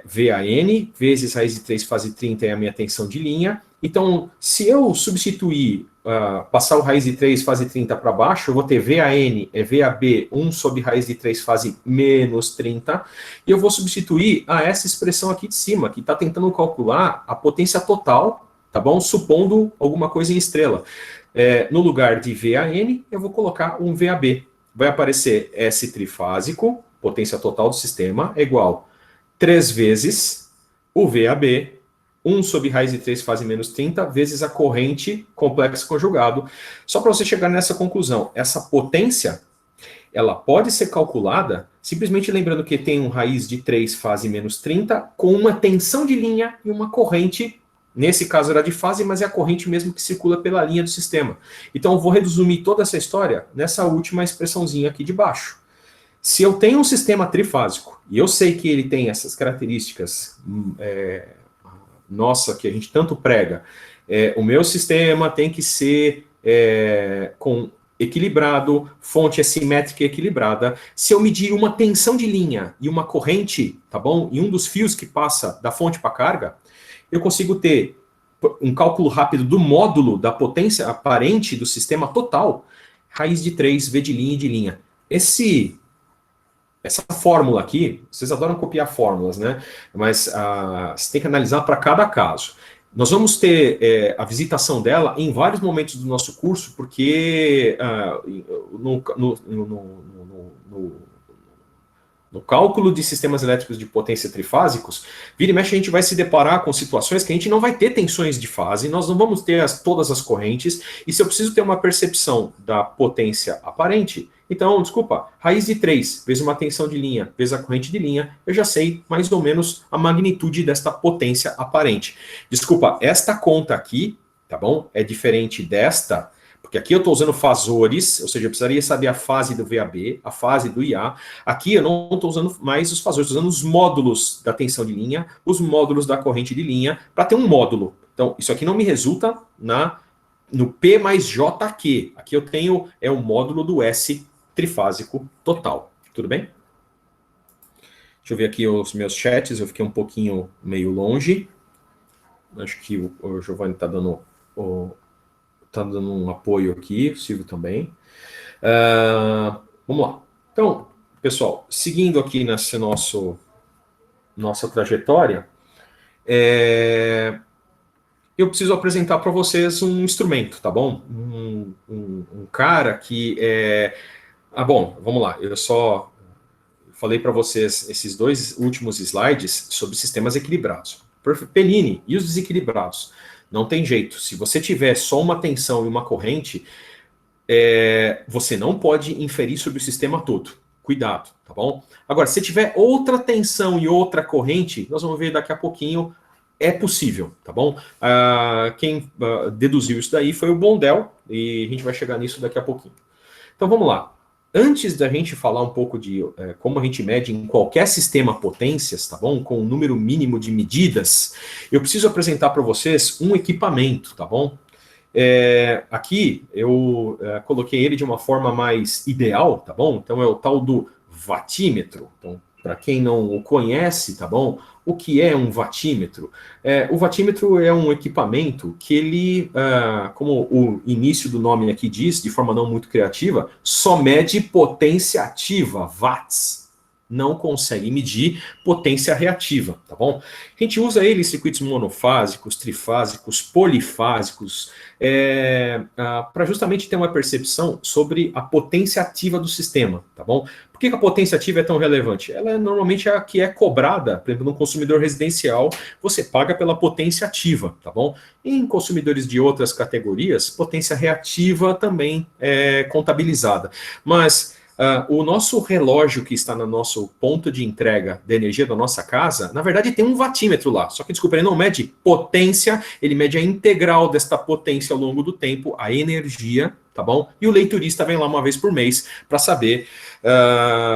VAN vezes raiz de 3 fase 30 é a minha tensão de linha. Então, se eu substituir, passar o raiz de 3 fase 30 para baixo, eu vou ter VAN é VAB 1 sobre raiz de 3 fase menos 30, e eu vou substituir a essa expressão aqui de cima, que está tentando calcular a potência total, tá bom? Supondo alguma coisa em estrela. No lugar de VAN, eu vou colocar um VAB. Vai aparecer S trifásico, potência total do sistema, é igual 3 vezes o VAB, 1 sobre raiz de 3 fase menos 30, vezes a corrente complexo conjugado. Só para você chegar nessa conclusão, essa potência, ela pode ser calculada, simplesmente lembrando que tem um raiz de 3 fase menos 30, com uma tensão de linha e uma corrente. Nesse caso era de fase, mas é a corrente mesmo que circula pela linha do sistema. Então eu vou resumir toda essa história nessa última expressãozinha aqui de baixo. Se eu tenho um sistema trifásico, e eu sei que ele tem essas características, que a gente tanto prega, o meu sistema tem que ser equilibrado, fonte é simétrica e equilibrada. Se eu medir uma tensão de linha e uma corrente, tá bom? E um dos fios que passa da fonte para a carga, eu consigo ter um cálculo rápido do módulo da potência aparente do sistema total, raiz de 3, V de linha e de linha. Essa fórmula aqui, vocês adoram copiar fórmulas, né? Mas você tem que analisar para cada caso. Nós vamos ter a visitação dela em vários momentos do nosso curso, porque no cálculo de sistemas elétricos de potência trifásicos, vira e mexe a gente vai se deparar com situações que a gente não vai ter tensões de fase, nós não vamos ter todas as correntes, e se eu preciso ter uma percepção da potência aparente, então, desculpa, raiz de 3 vezes uma tensão de linha vezes a corrente de linha, eu já sei mais ou menos a magnitude desta potência aparente. Desculpa, esta conta aqui, tá bom? É diferente desta, porque aqui eu estou usando fasores, ou seja, eu precisaria saber a fase do VAB, a fase do IA. Aqui eu não estou usando mais os fasores, estou usando os módulos da tensão de linha, os módulos da corrente de linha, para ter um módulo. Então, isso aqui não me resulta no P mais JQ. Aqui eu tenho o módulo do S trifásico total. Tudo bem? Deixa eu ver aqui os meus chats, eu fiquei um pouquinho meio longe. Acho que o Giovanni está dando um apoio aqui, o Silvio também. Vamos lá. Então, pessoal, seguindo aqui nessa nossa trajetória, eu preciso apresentar para vocês um instrumento, tá bom? Um cara que bom, vamos lá. Eu só falei para vocês esses 2 últimos slides sobre sistemas equilibrados. Pellini e os desequilibrados. Não tem jeito. Se você tiver só uma tensão e uma corrente, você não pode inferir sobre o sistema todo. Cuidado, tá bom? Agora, se tiver outra tensão e outra corrente, nós vamos ver daqui a pouquinho, é possível, tá bom? Quem deduziu isso daí foi o Blondel, e a gente vai chegar nisso daqui a pouquinho. Então, vamos lá. Antes da gente falar um pouco de como a gente mede em qualquer sistema potências, tá bom? Com um número mínimo de medidas, eu preciso apresentar para vocês um equipamento, tá bom? Aqui eu coloquei ele de uma forma mais ideal, tá bom? Então é o tal do watímetro. Então, para quem não o conhece, tá bom? O que é um watímetro? O watímetro é um equipamento que ele, como o início do nome aqui diz, de forma não muito criativa, só mede potência ativa, watts. Não consegue medir potência reativa, tá bom? A gente usa ele em circuitos monofásicos, trifásicos, polifásicos, para justamente ter uma percepção sobre a potência ativa do sistema, tá bom? Por que a potência ativa é tão relevante? Ela é normalmente a que é cobrada, por exemplo, num consumidor residencial, você paga pela potência ativa, tá bom? Em consumidores de outras categorias, potência reativa também é contabilizada. Mas O nosso relógio que está no nosso ponto de entrega de energia da nossa casa, na verdade tem um watímetro lá, só que, desculpa, ele não mede potência, ele mede a integral desta potência ao longo do tempo, a energia, tá bom? E o leiturista vem lá uma vez por mês para saber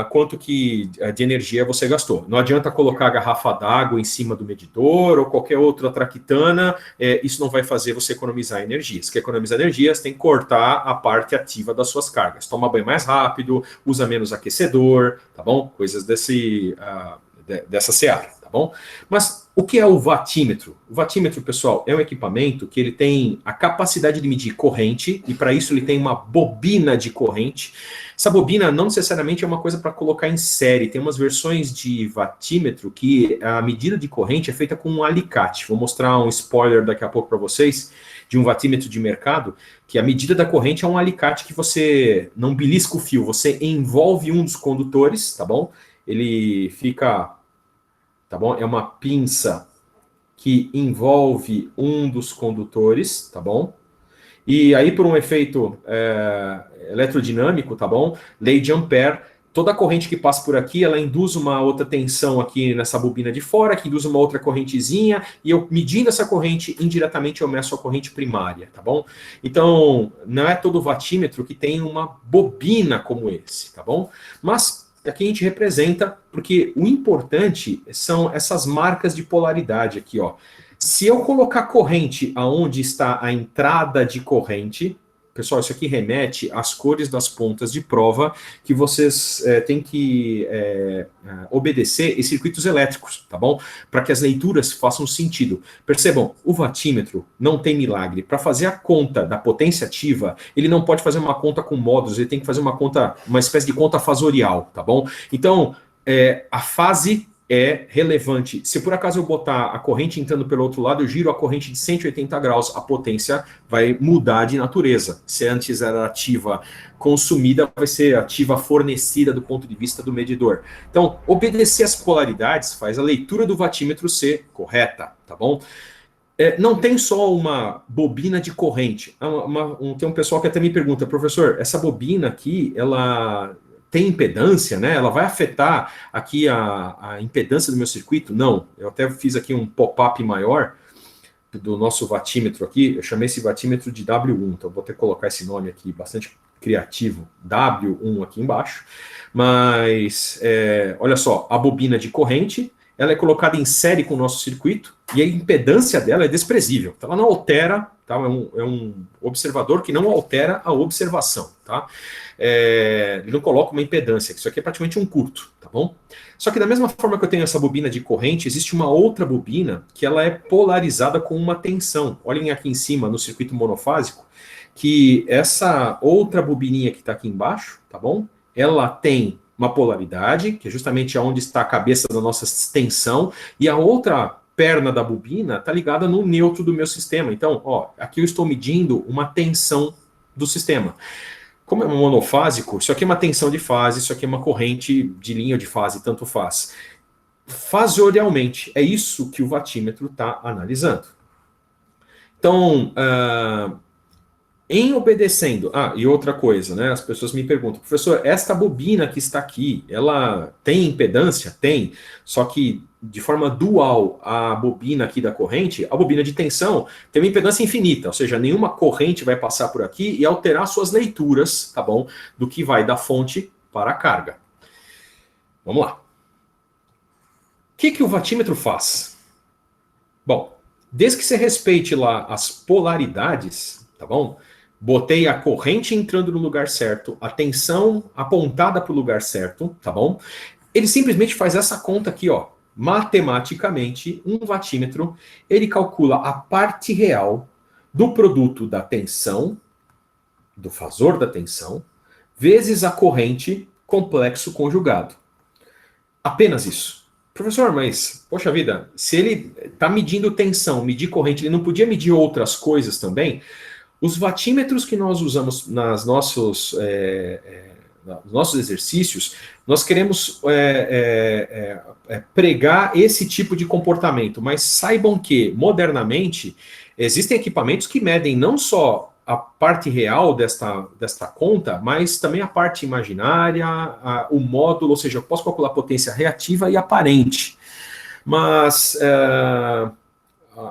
quanto que de energia você gastou. Não adianta colocar a garrafa d'água em cima do medidor ou qualquer outra traquitana, isso não vai fazer você economizar energia. Se quer economizar energia, você tem que cortar a parte ativa das suas cargas. Toma banho mais rápido, usa menos aquecedor, tá bom? Coisas dessa seara, tá bom? Mas o que é o watímetro? O watímetro, pessoal, é um equipamento que ele tem a capacidade de medir corrente, e para isso ele tem uma bobina de corrente. Essa bobina não necessariamente é uma coisa para colocar em série, tem umas versões de watímetro que a medida de corrente é feita com um alicate. Vou mostrar um spoiler daqui a pouco para vocês, de um watímetro de mercado, que a medida da corrente é um alicate que você não belisca o fio, você envolve um dos condutores, tá bom? Ele fica... Tá bom? É uma pinça que envolve um dos condutores, tá bom? E aí, por um efeito eletrodinâmico, tá bom? Lei de Ampère, toda a corrente que passa por aqui, ela induz uma outra tensão aqui nessa bobina de fora, que induz uma outra correntezinha, e eu medindo essa corrente, indiretamente eu meço a corrente primária, tá bom? Então, não é todo watímetro que tem uma bobina como esse, tá bom? Mas aqui a gente representa, porque o importante são essas marcas de polaridade aqui, ó. Se eu colocar corrente aonde está a entrada de corrente, pessoal, isso aqui remete às cores das pontas de prova que vocês têm que obedecer em circuitos elétricos, tá bom? Para que as leituras façam sentido. Percebam, o watímetro não tem milagre. Para fazer a conta da potência ativa, ele não pode fazer uma conta com módulos, ele tem que fazer uma conta, uma espécie de conta fasorial, tá bom? Então, a fase é relevante. Se por acaso eu botar a corrente entrando pelo outro lado, eu giro a corrente de 180 graus, a potência vai mudar de natureza. Se antes era ativa consumida, vai ser ativa fornecida do ponto de vista do medidor. Então, obedecer às polaridades faz a leitura do watímetro ser correta, tá bom? Não tem só uma bobina de corrente. Tem um pessoal que até me pergunta, professor, essa bobina aqui, ela... tem impedância, né? Ela vai afetar aqui a impedância do meu circuito? Não. Eu até fiz aqui um pop-up maior do nosso watímetro aqui. Eu chamei esse watímetro de W1, então vou ter que colocar esse nome aqui, bastante criativo, W1 aqui embaixo. Mas, olha só, a bobina de corrente, ela é colocada em série com o nosso circuito e a impedância dela é desprezível. Então, ela não altera, tá? É um observador que não altera a observação, tá? Ele não coloca uma impedância, isso aqui é praticamente um curto, tá bom? Só que da mesma forma que eu tenho essa bobina de corrente, existe uma outra bobina que ela é polarizada com uma tensão. Olhem aqui em cima, no circuito monofásico, que essa outra bobininha que está aqui embaixo, tá bom? Ela tem uma polaridade, que é justamente onde está a cabeça da nossa tensão, e a outra perna da bobina está ligada no neutro do meu sistema. Então, ó, aqui eu estou medindo uma tensão do sistema. Como é um monofásico, isso aqui é uma tensão de fase, isso aqui é uma corrente de linha de fase, tanto faz. Fasorialmente, é isso que o watímetro está analisando. Então, em obedecendo... e outra coisa, né? As pessoas me perguntam, professor, esta bobina que está aqui, ela tem impedância? Tem, só que de forma dual a bobina aqui da corrente, a bobina de tensão tem uma impedância infinita, ou seja, nenhuma corrente vai passar por aqui e alterar suas leituras, tá bom? Do que vai da fonte para a carga. Vamos lá. O que o watímetro faz? Bom, desde que você respeite lá as polaridades, tá bom? Botei a corrente entrando no lugar certo, a tensão apontada para o lugar certo, tá bom? Ele simplesmente faz essa conta aqui, ó. Matematicamente, um watímetro, ele calcula a parte real do produto da tensão, do fasor da tensão, vezes a corrente complexo conjugado. Apenas isso. Professor, mas, poxa vida, se ele está medindo tensão, medir corrente, ele não podia medir outras coisas também? Os watímetros que nós usamos nos nossos exercícios, nós queremos pregar esse tipo de comportamento, mas saibam que, modernamente, existem equipamentos que medem não só a parte real desta conta, mas também a parte imaginária, o módulo, ou seja, eu posso calcular a potência reativa e aparente. Mas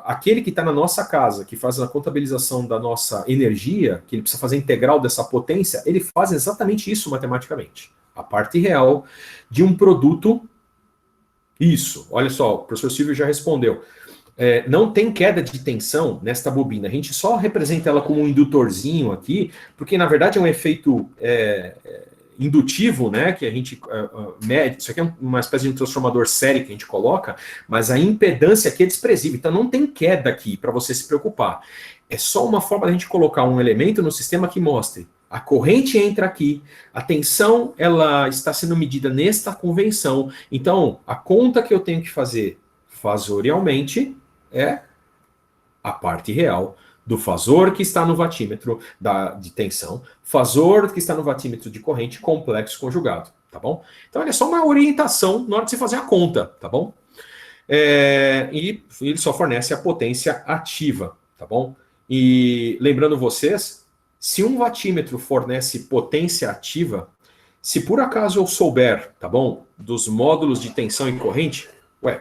aquele que está na nossa casa, que faz a contabilização da nossa energia, que ele precisa fazer a integral dessa potência, ele faz exatamente isso matematicamente. A parte real de um produto. Isso, olha só, o professor Silvio já respondeu. Não tem queda de tensão nesta bobina, a gente só representa ela como um indutorzinho aqui, porque na verdade é um efeito indutivo, né, que a gente mede. Isso aqui é uma espécie de um transformador série que a gente coloca, mas a impedância aqui é desprezível, então não tem queda aqui para você se preocupar. É só uma forma da gente colocar um elemento no sistema que mostre a corrente entra aqui, a tensão ela está sendo medida nesta convenção, então a conta que eu tenho que fazer fasorialmente é a parte real do fasor que está no vatímetro de tensão, fasor que está no vatímetro de corrente complexo conjugado, tá bom? Então é só uma orientação na hora de você fazer a conta, tá bom? E ele só fornece a potência ativa, tá bom? E lembrando vocês, se um vatímetro fornece potência ativa, se por acaso eu souber, tá bom, dos módulos de tensão e corrente,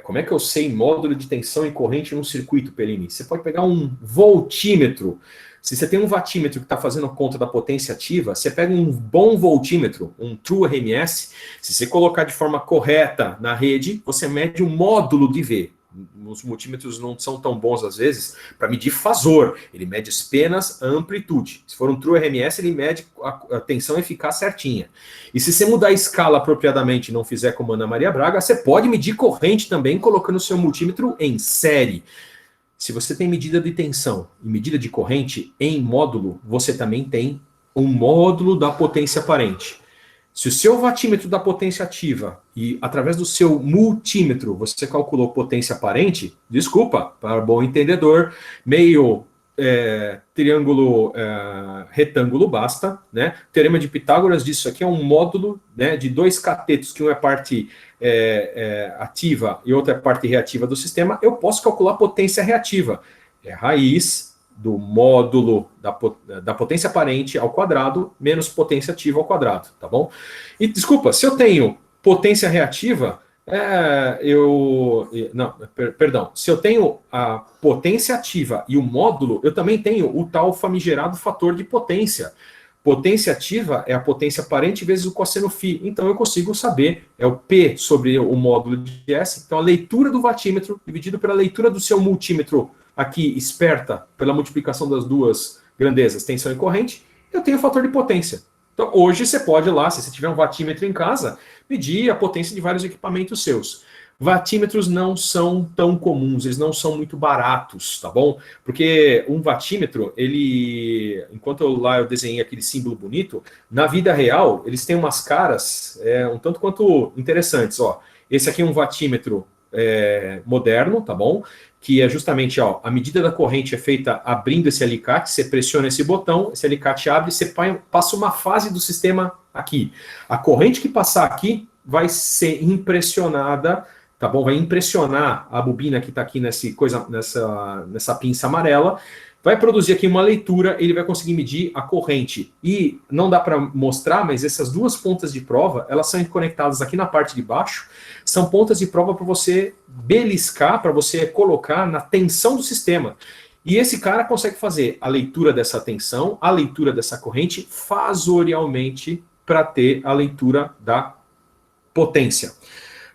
como é que eu sei módulo de tensão e corrente num circuito, Perini? Você pode pegar um voltímetro. Se você tem um vatímetro que está fazendo conta da potência ativa, você pega um bom voltímetro, um True RMS, se você colocar de forma correta na rede, você mede um módulo de V. Os multímetros não são tão bons às vezes para medir fasor, ele mede apenas a amplitude. Se for um True RMS, ele mede a tensão e ficar certinha. E se você mudar a escala apropriadamente e não fizer como Ana Maria Braga, você pode medir corrente também colocando o seu multímetro em série. Se você tem medida de tensão e medida de corrente em módulo, você também tem um módulo da potência aparente. Se o seu vatímetro da potência ativa e através do seu multímetro você calculou potência aparente, desculpa, para bom entendedor, meio triângulo retângulo basta, né? Teorema de Pitágoras diz isso aqui é um módulo, né, de dois catetos, que um é parte ativa e outra é parte reativa do sistema, eu posso calcular potência reativa. É a raiz do módulo da potência aparente ao quadrado menos potência ativa ao quadrado, tá bom? E desculpa, se eu tenho potência reativa, se eu tenho a potência ativa e o módulo, eu também tenho o tal famigerado fator de potência. Potência ativa é a potência aparente vezes o cosseno φ. Então eu consigo saber, é o P sobre o módulo de S. Então a leitura do vatímetro dividido pela leitura do seu multímetro aqui esperta pela multiplicação das duas grandezas, tensão e corrente, eu tenho o fator de potência. Então hoje você pode ir lá, se você tiver um vatímetro em casa, medir a potência de vários equipamentos seus. Vatímetros não são tão comuns, eles não são muito baratos, tá bom? Porque um vatímetro, enquanto eu desenhei aquele símbolo bonito, na vida real, eles têm umas caras um tanto quanto interessantes, ó. Esse aqui é um vatímetro moderno, tá bom? Que é justamente, a medida da corrente é feita abrindo esse alicate, você pressiona esse botão, esse alicate abre, você passa uma fase do sistema aqui. A corrente que passar aqui vai ser impressionada, tá bom? Vai impressionar a bobina que está aqui nessa pinça amarela, vai produzir aqui uma leitura, ele vai conseguir medir a corrente. E não dá para mostrar, mas essas duas pontas de prova, elas são conectadas aqui na parte de baixo, são pontas de prova para você beliscar, para você colocar na tensão do sistema. E esse cara consegue fazer a leitura dessa tensão, a leitura dessa corrente, fasorialmente, para ter a leitura da potência.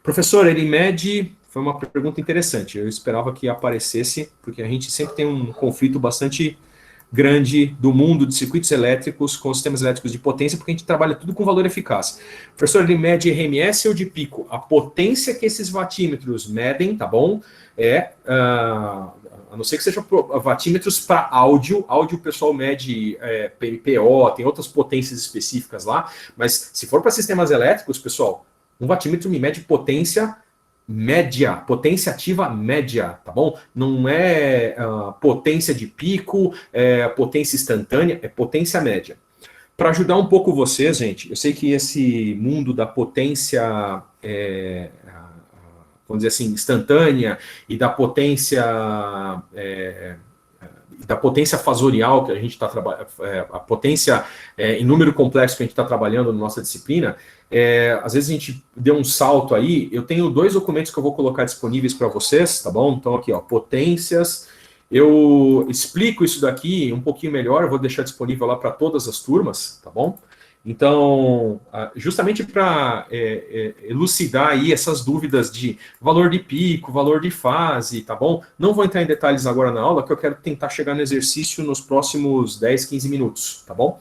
Professor, ele mede... Foi uma pergunta interessante, eu esperava que aparecesse, porque a gente sempre tem um conflito bastante grande do mundo de circuitos elétricos com sistemas elétricos de potência, porque a gente trabalha tudo com valor eficaz. Professor, ele mede RMS ou de pico? A potência que esses vatímetros medem, tá bom? A não ser que sejam vatímetros para áudio o pessoal mede PO, tem outras potências específicas lá, mas se for para sistemas elétricos, pessoal, um vatímetro me mede potência média, potência ativa média, tá bom? Não é potência de pico, potência instantânea, é potência média. Para ajudar um pouco vocês, gente, eu sei que esse mundo da potência, vamos dizer assim, instantânea e da potência da potência fasorial que a gente está trabalhando, a potência em número complexo que a gente está trabalhando na nossa disciplina, às vezes a gente deu um salto aí. Eu tenho 2 documentos que eu vou colocar disponíveis para vocês, tá bom? Então aqui, ó, potências. Eu explico isso daqui um pouquinho melhor, eu vou deixar disponível lá para todas as turmas, tá bom? Então, justamente para elucidar aí essas dúvidas de valor de pico, valor de fase, tá bom? Não vou entrar em detalhes agora na aula, que eu quero tentar chegar no exercício nos próximos 10, 15 minutos, tá bom?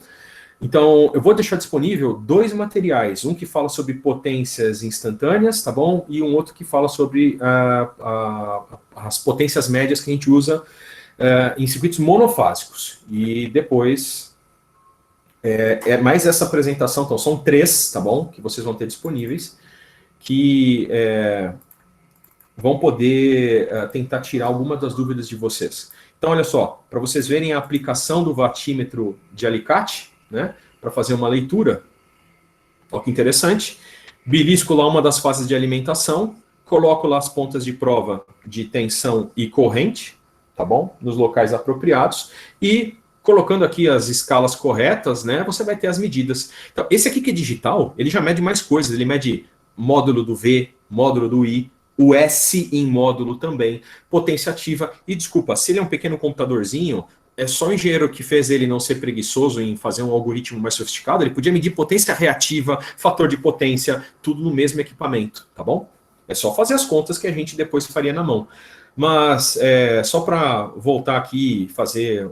Então, eu vou deixar disponível 2 materiais, um que fala sobre potências instantâneas, tá bom? E um outro que fala sobre as potências médias que a gente usa em circuitos monofásicos. E depois... mais essa apresentação, então são 3, tá bom? Que vocês vão ter disponíveis, que vão poder tentar tirar alguma das dúvidas de vocês. Então, olha só, para vocês verem a aplicação do watímetro de alicate, né? Para fazer uma leitura, olha que interessante. Belisco lá uma das fases de alimentação, coloco lá as pontas de prova de tensão e corrente, tá bom? Nos locais apropriados, e colocando aqui as escalas corretas, né, você vai ter as medidas. Então, esse aqui que é digital, ele já mede mais coisas, ele mede módulo do V, módulo do I, o S em módulo também, potência ativa, e desculpa, se ele é um pequeno computadorzinho, é só o engenheiro que fez ele não ser preguiçoso em fazer um algoritmo mais sofisticado, ele podia medir potência reativa, fator de potência, tudo no mesmo equipamento, tá bom? É só fazer as contas que a gente depois faria na mão. Mas, só para voltar aqui e fazer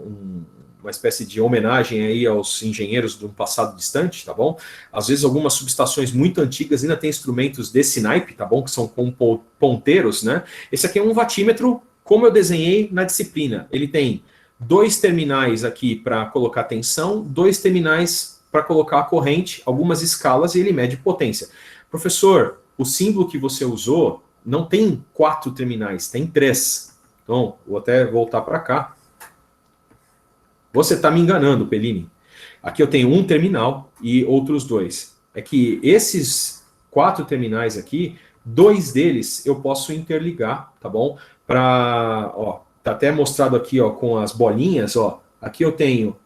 uma espécie de homenagem aí aos engenheiros de um passado distante, tá bom? Às vezes algumas subestações muito antigas ainda têm instrumentos desse naipe, tá bom? Que são com ponteiros, né? Esse aqui é um watímetro, como eu desenhei na disciplina. Ele tem 2 terminais aqui para colocar tensão, 2 terminais para colocar a corrente, algumas escalas, e ele mede potência. Professor, o símbolo que você usou não tem 4 terminais, tem 3. Então, vou até voltar para cá. Você está me enganando, Pellini. Aqui eu tenho um terminal e outros 2. É que esses 4 terminais aqui, 2 deles eu posso interligar, tá bom? Ó, tá até mostrado aqui, ó, com as bolinhas, ó. Aqui eu tenho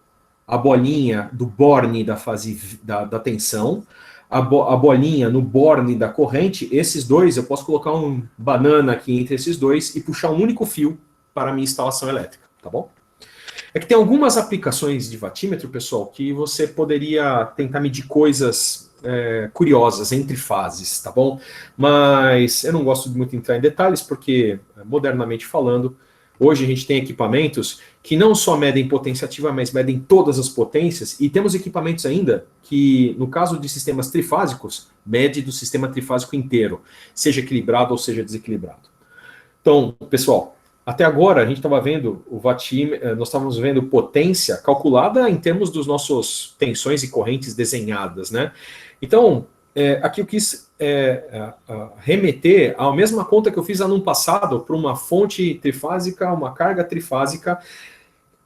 a bolinha do borne da fase da tensão, a bolinha no borne da corrente. Esses 2 eu posso colocar um banana aqui entre esses 2 e puxar um único fio para a minha instalação elétrica, tá bom? É que tem algumas aplicações de watímetro, pessoal, que você poderia tentar medir coisas curiosas entre fases, tá bom? Mas eu não gosto de muito entrar em detalhes, porque, modernamente falando, hoje a gente tem equipamentos que não só medem potência ativa, mas medem todas as potências, e temos equipamentos ainda que, no caso de sistemas trifásicos, mede do sistema trifásico inteiro, seja equilibrado ou seja desequilibrado. Então, pessoal, até agora, a gente estava vendo o watímetro, nós estávamos vendo potência calculada em termos dos nossos tensões e correntes desenhadas, né? Então, aqui eu quis remeter à mesma conta que eu fiz ano passado para uma fonte trifásica, uma carga trifásica,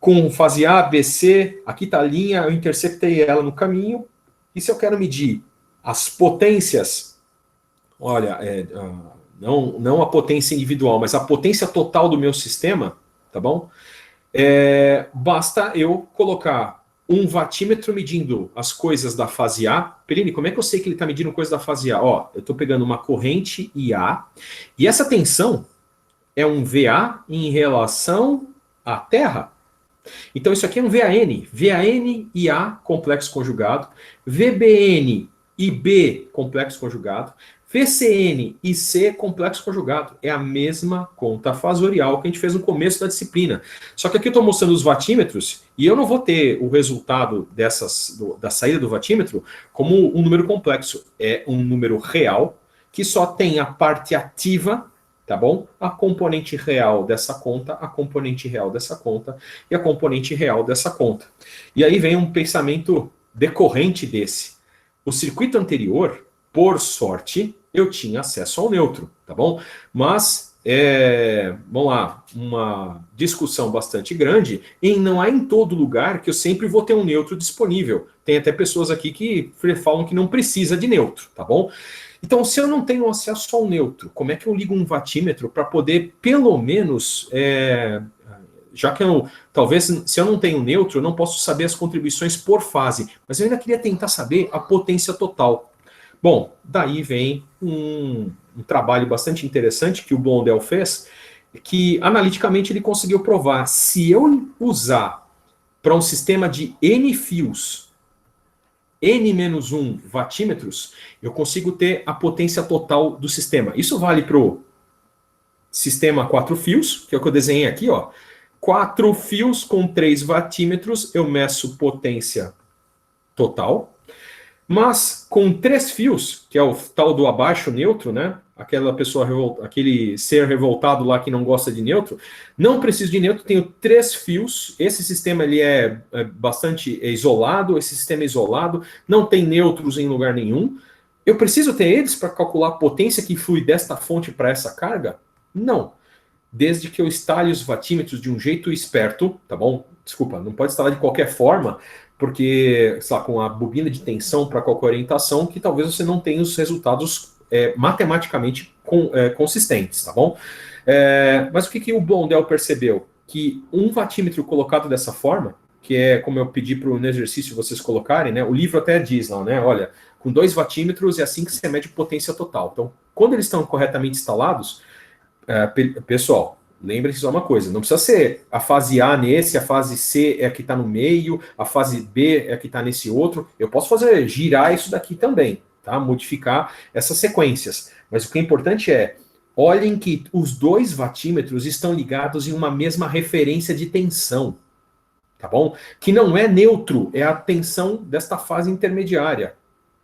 com fase A, B, C, aqui está a linha, eu interceptei ela no caminho, e se eu quero medir as potências, olha, não a potência individual, mas a potência total do meu sistema, tá bom? Basta eu colocar um watímetro medindo as coisas da fase A. Pellini, como é que eu sei que ele está medindo coisas da fase A? Ó, eu estou pegando uma corrente IA, e essa tensão é um VA em relação à Terra. Então isso aqui é um VAN. VAN IA complexo conjugado, VBN IB complexo conjugado, VCN e C complexo conjugado. É a mesma conta fasorial que a gente fez no começo da disciplina. Só que aqui eu estou mostrando os watímetros e eu não vou ter o resultado da saída do watímetro como um número complexo. É um número real que só tem a parte ativa, tá bom? A componente real dessa conta, a componente real dessa conta e a componente real dessa conta. E aí vem um pensamento decorrente desse. O circuito anterior, por sorte, eu tinha acesso ao neutro, tá bom? Mas, vamos lá, uma discussão bastante grande, e não há em todo lugar que eu sempre vou ter um neutro disponível. Tem até pessoas aqui que falam que não precisa de neutro, tá bom? Então, se eu não tenho acesso ao neutro, como é que eu ligo um watímetro para poder, pelo menos, já que eu, talvez, se eu não tenho neutro, eu não posso saber as contribuições por fase, mas eu ainda queria tentar saber a potência total. Bom, daí vem um trabalho bastante interessante que o Blondel fez, que analiticamente ele conseguiu provar, se eu usar para um sistema de N fios, N-1 watímetros, eu consigo ter a potência total do sistema. Isso vale para o sistema 4 fios, que é o que eu desenhei aqui, ó. 4 fios com 3 watímetros, eu meço potência total. Mas com 3 fios, que é o tal do abaixo neutro, né? Aquela pessoa, aquele ser revoltado lá que não gosta de neutro, não preciso de neutro, tenho 3 fios. Esse sistema ele é bastante isolado, esse sistema é isolado, não tem neutros em lugar nenhum. Eu preciso ter eles para calcular a potência que flui desta fonte para essa carga? Não. Desde que eu instale os watímetros de um jeito esperto, tá bom? Desculpa, não pode instalar de qualquer forma, porque, sei lá, com a bobina de tensão para qualquer orientação, que talvez você não tenha os resultados matematicamente consistentes, tá bom? Mas o que o Blondel percebeu? Que um watímetro colocado dessa forma, que é como eu pedi para no exercício vocês colocarem, né? O livro até diz lá, né? Olha, com 2 watímetros é assim que você mede potência total. Então, quando eles estão corretamente instalados, pessoal, lembre-se de uma coisa, não precisa ser a fase A nesse, a fase C é a que está no meio, a fase B é a que está nesse outro. Eu posso fazer girar isso daqui também, tá? Modificar essas sequências. Mas o que é importante é, olhem que os 2 watímetros estão ligados em uma mesma referência de tensão, tá bom? Que não é neutro, é a tensão desta fase intermediária,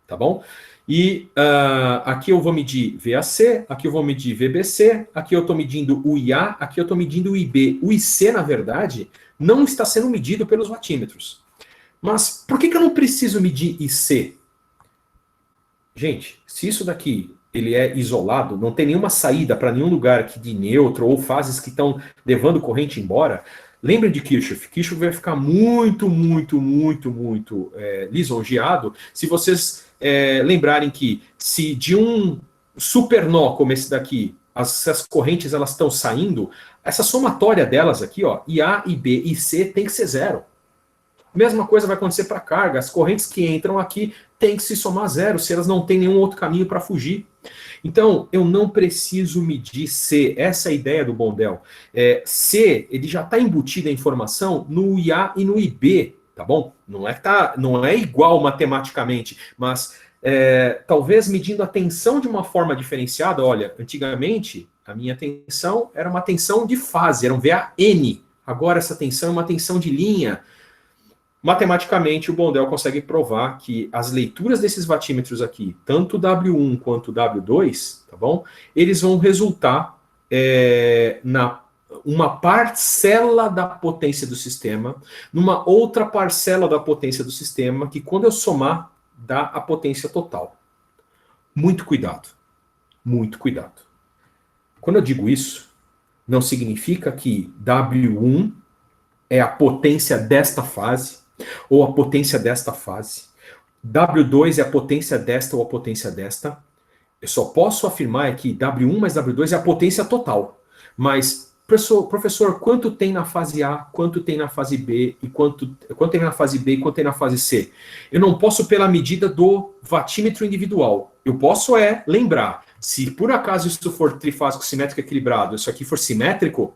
tá bom? E aqui eu vou medir VAC, aqui eu vou medir VBC, aqui eu estou medindo o IA, aqui eu estou medindo o IB. O IC, na verdade, não está sendo medido pelos watímetros. Mas por que eu não preciso medir IC? Gente, se isso daqui ele é isolado, não tem nenhuma saída para nenhum lugar aqui de neutro ou fases que estão levando corrente embora, lembrem de Kirchhoff. Kirchhoff vai ficar muito lisonjeado se vocês lembrarem que se de um supernó como esse daqui, essas correntes elas estão saindo, essa somatória delas aqui, ó, IA, IB e C tem que ser zero. Mesma coisa vai acontecer para a carga. As correntes que entram aqui têm que se somar a zero, se elas não têm nenhum outro caminho para fugir. Então, eu não preciso medir C. Essa é a ideia do Blondel. C, ele já está embutido a informação no IA e no IB, tá bom? Não é igual matematicamente, mas talvez medindo a tensão de uma forma diferenciada. Olha, antigamente, a minha tensão era uma tensão de fase, era um VAN. Agora, essa tensão é uma tensão de linha. Matematicamente, o Blondel consegue provar que as leituras desses watímetros aqui, tanto o W1 quanto o W2, tá bom? Eles vão resultar na uma parcela da potência do sistema, numa outra parcela da potência do sistema, que quando eu somar, dá a potência total. Muito cuidado. Muito cuidado. Quando eu digo isso, não significa que W1 é a potência desta fase, ou a potência desta fase. W2 é a potência desta ou a potência desta. Eu só posso afirmar que W1 mais W2 é a potência total. Mas, professor, quanto tem na fase A, quanto tem na fase B, e quanto tem na fase B e quanto tem na fase C? Eu não posso pela medida do watímetro individual. Eu posso lembrar, se por acaso isso for trifásico, simétrico, equilibrado, isso aqui for simétrico,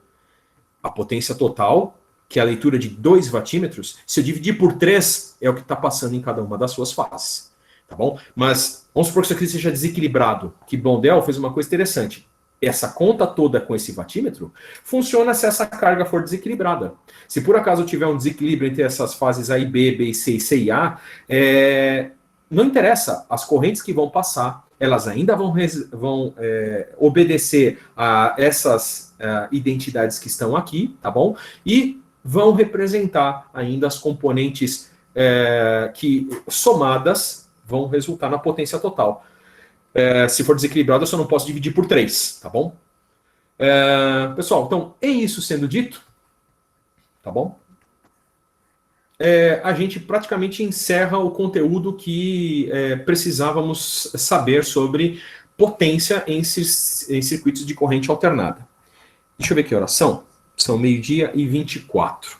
a potência total, que é a leitura de 2 watímetros, se eu dividir por 3, é o que está passando em cada uma das suas fases. Tá bom? Mas vamos supor que isso aqui seja desequilibrado, que Blondel fez uma coisa interessante. Essa conta toda com esse watímetro funciona se essa carga for desequilibrada. Se por acaso tiver um desequilíbrio entre essas fases A e B, B e C e C e A, não interessa, as correntes que vão passar, elas ainda vão obedecer a essas identidades que estão aqui, tá bom? E vão representar ainda as componentes que, somadas, vão resultar na potência total. Se for desequilibrado, eu só não posso dividir por 3, tá bom? Pessoal, então, é isso sendo dito, tá bom? A gente praticamente encerra o conteúdo que precisávamos saber sobre potência em circuitos de corrente alternada. Deixa eu ver que horas são. São 12h24.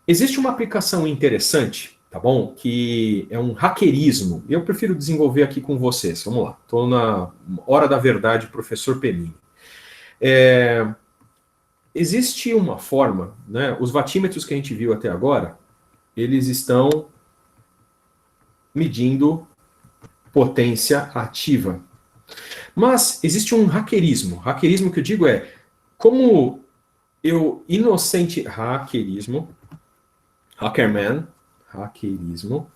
Existe uma aplicação interessante, tá bom? Que é um hackerismo. Eu prefiro desenvolver aqui com vocês. Vamos lá. Estou na hora da verdade, professor Penini. Existe uma forma, né? Os watímetros que a gente viu até agora, eles estão medindo potência ativa. Mas existe um hackerismo. Hackerismo que eu digo é como eu inocente hackerismo, hackerman, hackerismo.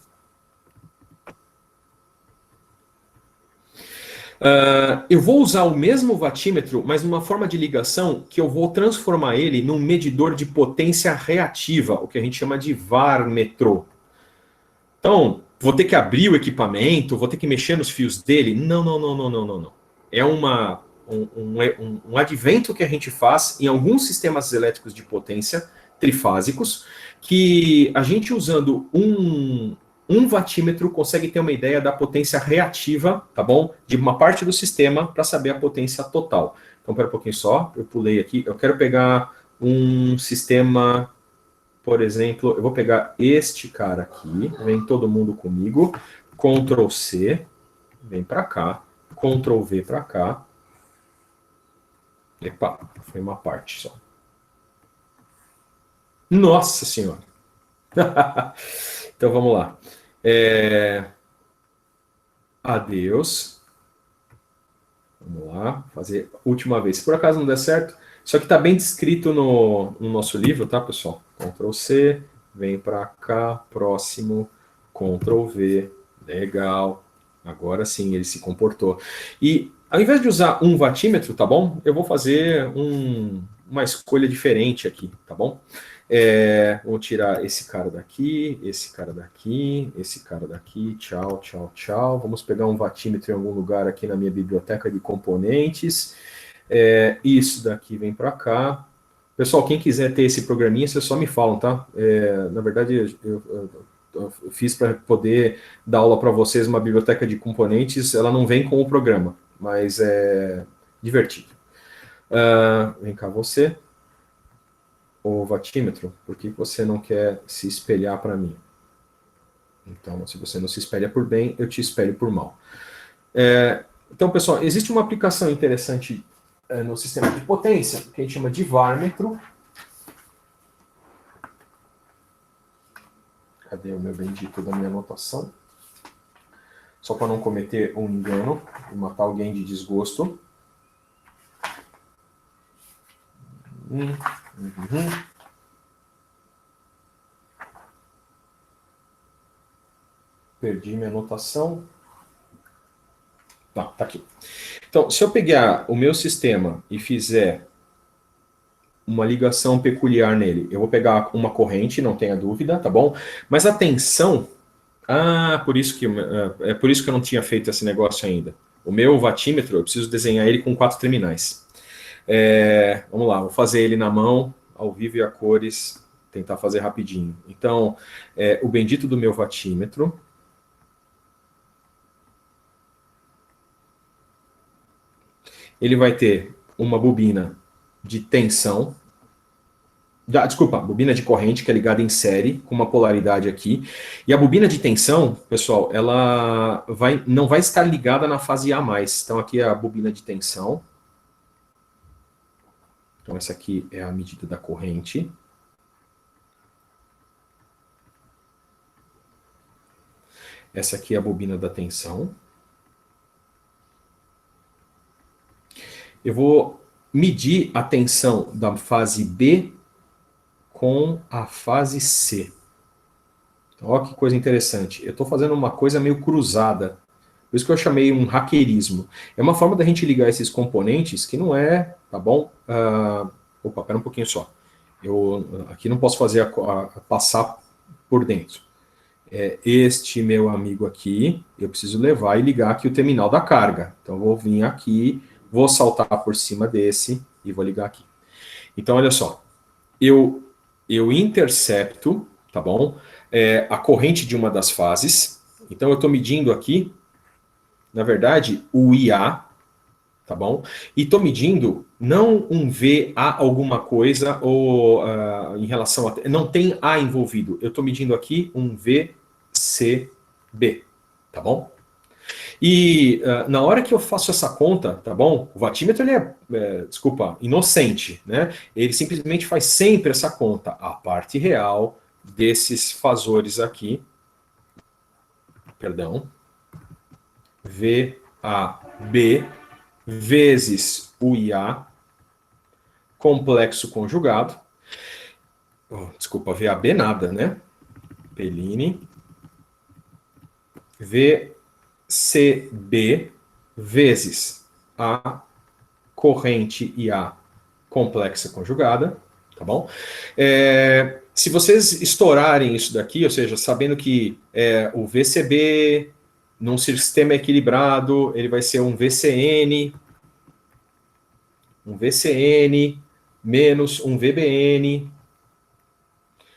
Eu vou usar o mesmo watímetro, mas numa forma de ligação que eu vou transformar ele num medidor de potência reativa, o que a gente chama de varmetro. Então, vou ter que abrir o equipamento, vou ter que mexer nos fios dele? Não. É um advento que a gente faz em alguns sistemas elétricos de potência trifásicos, que a gente usando um watímetro consegue ter uma ideia da potência reativa, tá bom? De uma parte do sistema para saber a potência total. Então, pera um pouquinho só, eu pulei aqui. Eu quero pegar um sistema, por exemplo, eu vou pegar este cara aqui, vem todo mundo comigo, Ctrl C, vem para cá, Ctrl V para cá. Epa, foi uma parte só. Nossa Senhora! Então vamos lá. Adeus. Vamos lá, fazer a última vez. Se por acaso não der certo, isso aqui está bem descrito no nosso livro, tá, pessoal? Ctrl C, vem para cá, próximo, Ctrl V, legal. Agora sim, ele se comportou. E ao invés de usar um watímetro, tá bom? Eu vou fazer uma escolha diferente aqui, tá bom? Vou tirar esse cara daqui, esse cara daqui, esse cara daqui, tchau, tchau, tchau. Vamos pegar um watímetro em algum lugar aqui na minha biblioteca de componentes. Isso daqui vem para cá. Pessoal, quem quiser ter esse programinha, vocês só me falam, tá? Na verdade, eu fiz para poder dar aula para vocês uma biblioteca de componentes, ela não vem com o programa, mas é divertido. Vem cá você. O watímetro, por que você não quer se espelhar para mim? Então, se você não se espelha por bem, eu te espelho por mal. Então, pessoal, existe uma aplicação interessante no sistema de potência, que a gente chama de varmetro. Cadê o meu bendito da minha anotação? Só para não cometer um engano e matar alguém de desgosto. Perdi minha anotação. Tá aqui. Então, se eu pegar o meu sistema e fizer uma ligação peculiar nele, eu vou pegar uma corrente, não tenha dúvida, tá bom? Mas a tensão... por isso que eu não tinha feito esse negócio ainda. O meu watímetro, eu preciso desenhar ele com 4 terminais. Vamos lá, vou fazer ele na mão, ao vivo e a cores, tentar fazer rapidinho. Então, o bendito do meu watímetro. Ele vai ter uma bobina de tensão, bobina de corrente que é ligada em série, com uma polaridade aqui. E a bobina de tensão, pessoal, ela não vai estar ligada na fase A+. Então aqui é a bobina de tensão. Então essa aqui é a medida da corrente. Essa aqui é a bobina da tensão. Eu vou medir a tensão da fase B com a fase C. Olha que coisa interessante. Eu estou fazendo uma coisa meio cruzada. Por isso que eu chamei um hackerismo. É uma forma da gente ligar esses componentes que não é, tá bom? Opa, pera um pouquinho só. Eu aqui não posso fazer passar por dentro. Este meu amigo aqui, eu preciso levar e ligar aqui o terminal da carga. Então eu vou vir aqui, vou saltar por cima desse e vou ligar aqui. Então olha só, eu intercepto, tá bom? A corrente de uma das fases. Então eu estou medindo aqui, na verdade, o IA, tá bom? E estou medindo não um V a alguma coisa ou em relação a... Não tem A envolvido. Eu estou medindo aqui um VCB, tá bom? E na hora que eu faço essa conta, tá bom? O vatímetro, ele desculpa, inocente, né? Ele simplesmente faz sempre essa conta. A parte real desses fasores aqui, perdão, VAB vezes o IA, complexo conjugado, desculpa, VAB nada, né? Pellini, VCB vezes a corrente IA complexa conjugada, tá bom? Se vocês estourarem isso daqui, ou seja, sabendo que o VCB num sistema equilibrado, ele vai ser um VCN menos um VBN.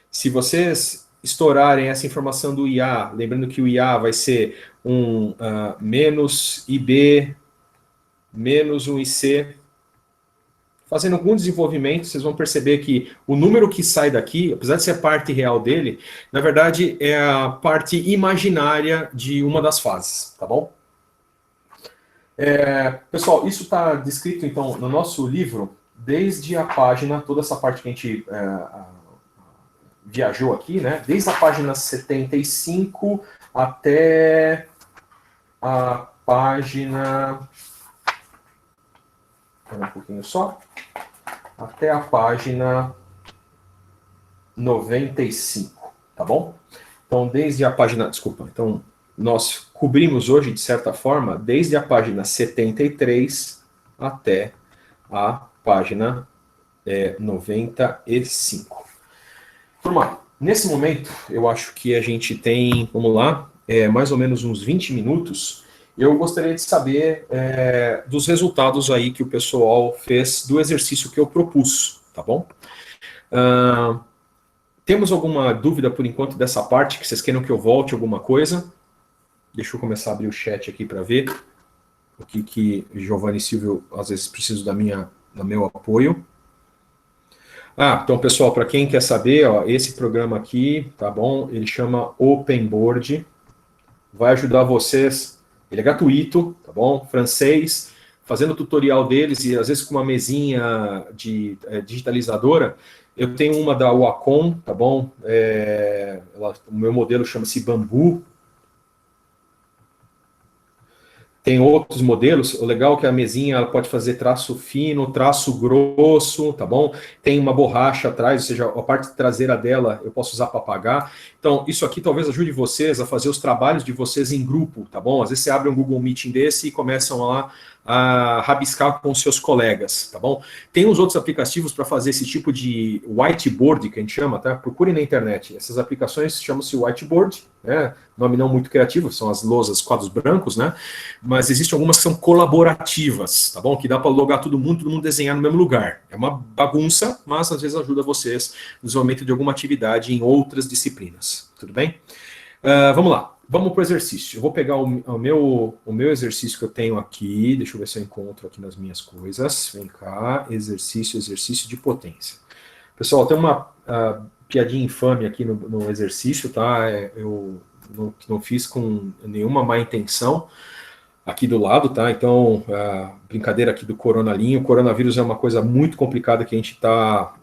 Se vocês estourarem essa informação do IA, lembrando que o IA vai ser um menos IB menos um IC, fazendo algum desenvolvimento, vocês vão perceber que o número que sai daqui, apesar de ser a parte real dele, na verdade é a parte imaginária de uma das fases, tá bom? Pessoal, isso está descrito, então, no nosso livro, desde a página, toda essa parte que a gente viajou aqui, né? Desde a página 75 até a página... Um pouquinho só. Até a página 95, tá bom? Então, desde a página... Desculpa, então, nós cobrimos hoje, de certa forma, desde a página 73 até a página 95. Turma, nesse momento, eu acho que a gente tem, vamos lá, mais ou menos uns 20 minutos. Eu gostaria de saber dos resultados aí que o pessoal fez do exercício que eu propus, tá bom? Temos alguma dúvida, por enquanto, dessa parte, que vocês queiram que eu volte alguma coisa? Deixa eu começar a abrir o chat aqui para ver o que Giovanni e Silvio, às vezes, precisam do meu apoio. Então, pessoal, para quem quer saber, ó, esse programa aqui, tá bom? Ele chama OpenBoard. Vai ajudar vocês, ele é gratuito, tá bom? Francês, fazendo o tutorial deles e às vezes com uma mesinha de digitalizadora. Eu tenho uma da Wacom, tá bom? O meu modelo chama-se Bambu. Tem outros modelos, o legal é que a mesinha ela pode fazer traço fino, traço grosso, tá bom? Tem uma borracha atrás, ou seja, a parte traseira dela eu posso usar para apagar. Então, isso aqui talvez ajude vocês a fazer os trabalhos de vocês em grupo, tá bom? Às vezes você abre um Google Meeting desse e começam lá a rabiscar com seus colegas, tá bom? Tem os outros aplicativos para fazer esse tipo de whiteboard, que a gente chama, tá? Procurem na internet. Essas aplicações chamam-se whiteboard, né? Nome não muito criativo, são as lousas, quadros brancos, né? Mas existem algumas que são colaborativas, tá bom? Que dá para logar todo mundo desenhar no mesmo lugar. É uma bagunça, mas às vezes ajuda vocês no desenvolvimento de alguma atividade em outras disciplinas. Tudo bem? Vamos lá. Vamos para o exercício. Eu vou pegar o meu exercício que eu tenho aqui. Deixa eu ver se eu encontro aqui nas minhas coisas. Vem cá. Exercício de potência. Pessoal, tem uma piadinha infame aqui no exercício, tá? Eu não fiz com nenhuma má intenção aqui do lado, tá? Então, brincadeira aqui do coronalinho. O coronavírus é uma coisa muito complicada que a gente tá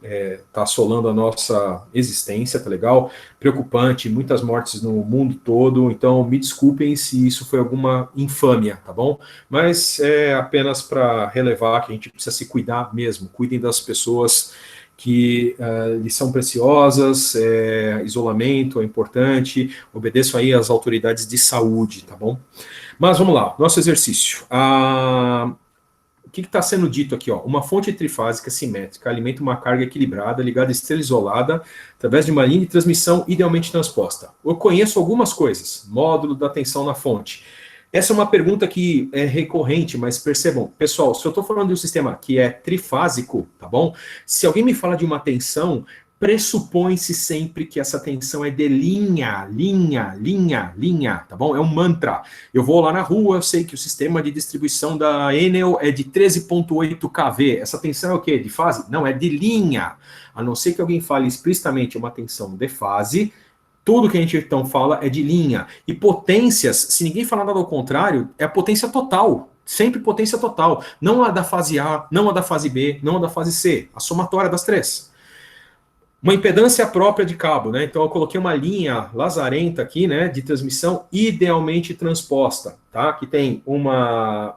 assolando a nossa existência, tá legal? Preocupante, muitas mortes no mundo todo. Então, me desculpem se isso foi alguma infâmia, tá bom? Mas é apenas para relevar que a gente precisa se cuidar mesmo. Cuidem das pessoas que lhes são preciosas, isolamento é importante, obedeçam aí às autoridades de saúde, tá bom? Mas vamos lá, nosso exercício. O que está sendo dito aqui? Ó? Uma fonte trifásica simétrica alimenta uma carga equilibrada ligada à estrela isolada através de uma linha de transmissão idealmente transposta. Eu conheço algumas coisas, módulo da tensão na fonte. Essa é uma pergunta que é recorrente, mas percebam, pessoal, se eu estou falando de um sistema que é trifásico, tá bom? Se alguém me fala de uma tensão, pressupõe-se sempre que essa tensão é de linha, tá bom? É um mantra. Eu vou lá na rua, eu sei que o sistema de distribuição da Enel é de 13,8 kV. Essa tensão é o quê? De fase? Não, é de linha. A não ser que alguém fale explicitamente uma tensão de fase, tudo que a gente então fala é de linha. E potências, se ninguém falar nada ao contrário, é a potência total. Sempre potência total. Não a da fase A, não a da fase B, não a da fase C. A somatória das três. Uma impedância própria de cabo, né? Então eu coloquei uma linha lazarenta aqui, né, de transmissão idealmente transposta, tá? Que tem uma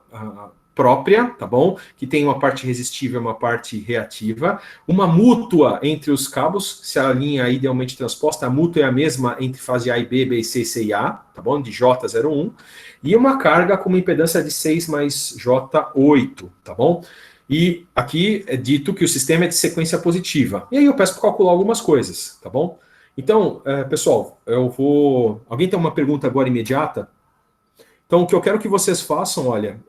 própria, tá bom? Que tem uma parte resistível e uma parte reativa. Uma mútua entre os cabos, se a linha é idealmente transposta, a mútua é a mesma entre fase A e B, B e C, C e A, tá bom? De J01. E uma carga com uma impedância de 6 mais J8, tá bom? E aqui é dito que o sistema é de sequência positiva. E aí eu peço para calcular algumas coisas, tá bom? Então, pessoal, eu vou... Alguém tem uma pergunta agora imediata? Então, o que eu quero que vocês façam, olha,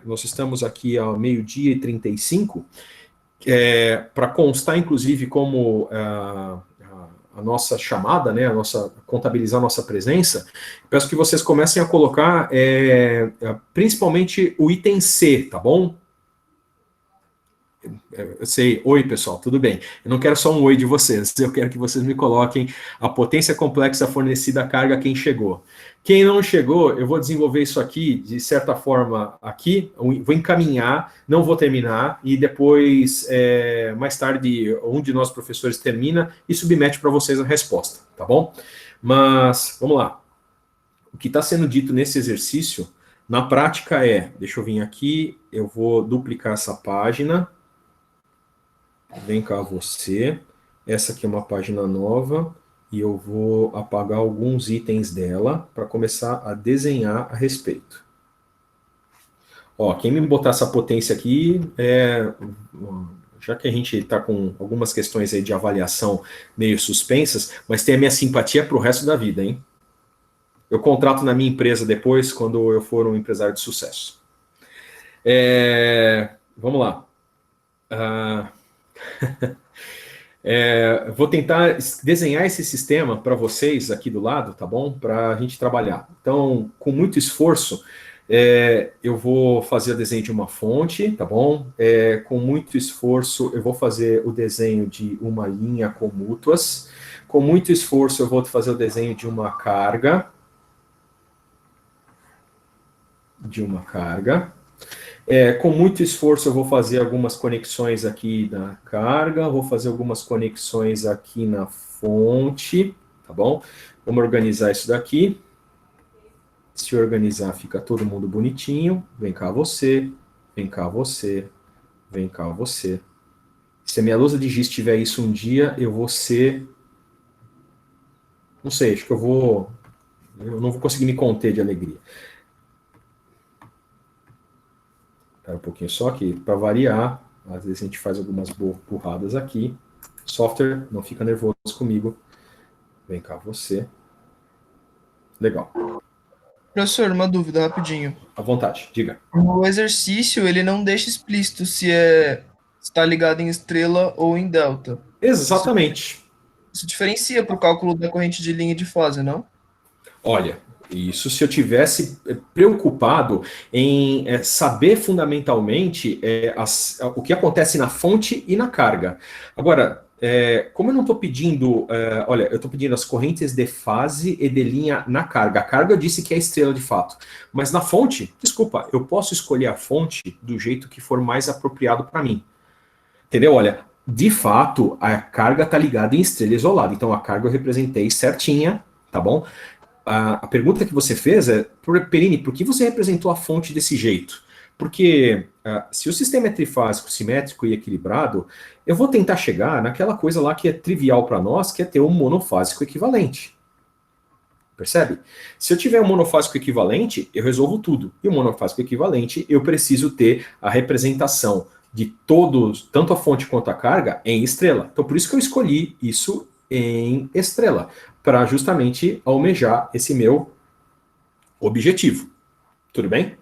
nós estamos aqui ao 12h35, para constar, inclusive, como a nossa chamada, né, contabilizar a nossa presença, peço que vocês comecem a colocar principalmente o item C, tá bom? Eu sei, oi pessoal, tudo bem? Eu não quero só um oi de vocês, eu quero que vocês me coloquem a potência complexa fornecida à carga a quem chegou. Quem não chegou, eu vou desenvolver isso aqui, de certa forma, aqui, vou encaminhar, não vou terminar, e depois, mais tarde, um de nós professores termina e submete para vocês a resposta, tá bom? Mas, vamos lá. O que está sendo dito nesse exercício, na prática deixa eu vir aqui, eu vou duplicar essa página. Vem cá você, essa aqui é uma página nova e eu vou apagar alguns itens dela para começar a desenhar a respeito. Ó, quem me botar essa potência aqui, já que a gente está com algumas questões aí de avaliação meio suspensas, mas tem a minha simpatia para o resto da vida, hein? Eu contrato na minha empresa depois, quando eu for um empresário de sucesso. Vamos lá. Vou tentar desenhar esse sistema para vocês aqui do lado, tá bom? Para a gente trabalhar. Então, com muito esforço, eu vou fazer o desenho de uma fonte, tá bom? Com muito esforço, eu vou fazer o desenho de uma linha com mútuas. Com muito esforço, eu vou fazer o desenho de uma carga. Com muito esforço eu vou fazer algumas conexões aqui na carga, vou fazer algumas conexões aqui na fonte, tá bom? Vamos organizar isso daqui. Se organizar, fica todo mundo bonitinho. Vem cá você, vem cá você, vem cá você. Se a minha lousa de giz tiver isso um dia, eu vou ser... Não sei, acho que eu não vou conseguir me conter de alegria. Espera um pouquinho só que, para variar, às vezes a gente faz algumas burradas aqui. Software, não fica nervoso comigo. Vem cá você. Legal. Professor, uma dúvida rapidinho. À vontade, diga. O exercício, ele não deixa explícito se está ligado em estrela ou em delta. Exatamente. Isso diferencia para o cálculo da corrente de linha e de fase, não? Olha, isso se eu tivesse preocupado em saber fundamentalmente o que acontece na fonte e na carga. Agora, como eu não estou pedindo... olha, eu estou pedindo as correntes de fase e de linha na carga. A carga eu disse que é estrela de fato. Mas na fonte, desculpa, eu posso escolher a fonte do jeito que for mais apropriado para mim. Entendeu? Olha, de fato, a carga está ligada em estrela isolada. Então, a carga eu representei certinha, tá bom? A pergunta que você fez Perini, por que você representou a fonte desse jeito? Porque se o sistema é trifásico, simétrico e equilibrado, eu vou tentar chegar naquela coisa lá que é trivial para nós, que é ter um monofásico equivalente. Percebe? Se eu tiver um monofásico equivalente, eu resolvo tudo. E o monofásico equivalente, eu preciso ter a representação de todos, tanto a fonte quanto a carga, em estrela. Então, por isso que eu escolhi isso em estrela, para justamente almejar esse meu objetivo. Tudo bem?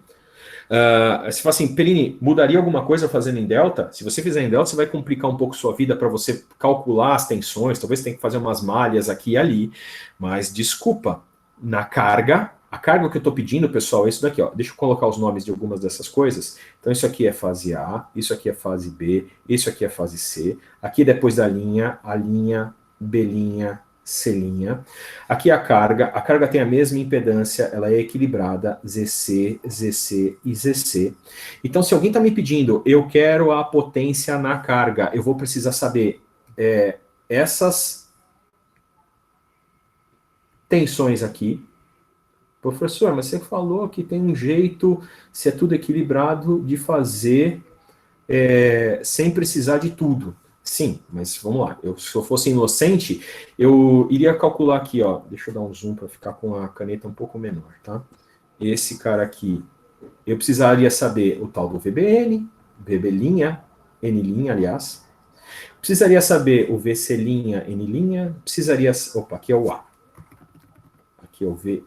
Você fala assim, Perini, mudaria alguma coisa fazendo em delta? Se você fizer em delta, você vai complicar um pouco sua vida para você calcular as tensões, talvez você tenha que fazer umas malhas aqui e ali, mas desculpa, na carga, a carga que eu estou pedindo, pessoal, é isso daqui, ó. Deixa eu colocar os nomes de algumas dessas coisas. Então, isso aqui é fase A, isso aqui é fase B, isso aqui é fase C. Aqui depois da linha, A linha, B linha, C linha. Aqui a carga tem a mesma impedância, ela é equilibrada, ZC, ZC e ZC. Então, se alguém está me pedindo, eu quero a potência na carga, eu vou precisar saber essas tensões aqui. Professor, mas você falou que tem um jeito, se é tudo equilibrado, de fazer sem precisar de tudo. Sim, mas vamos lá. Se eu fosse inocente, eu iria calcular aqui, ó. Deixa eu dar um zoom para ficar com a caneta um pouco menor, tá? Esse cara aqui, eu precisaria saber o tal do VBN, VB', N', aliás. Precisaria saber o VC', N'. Precisaria... Opa, aqui é o A. Aqui é o VA',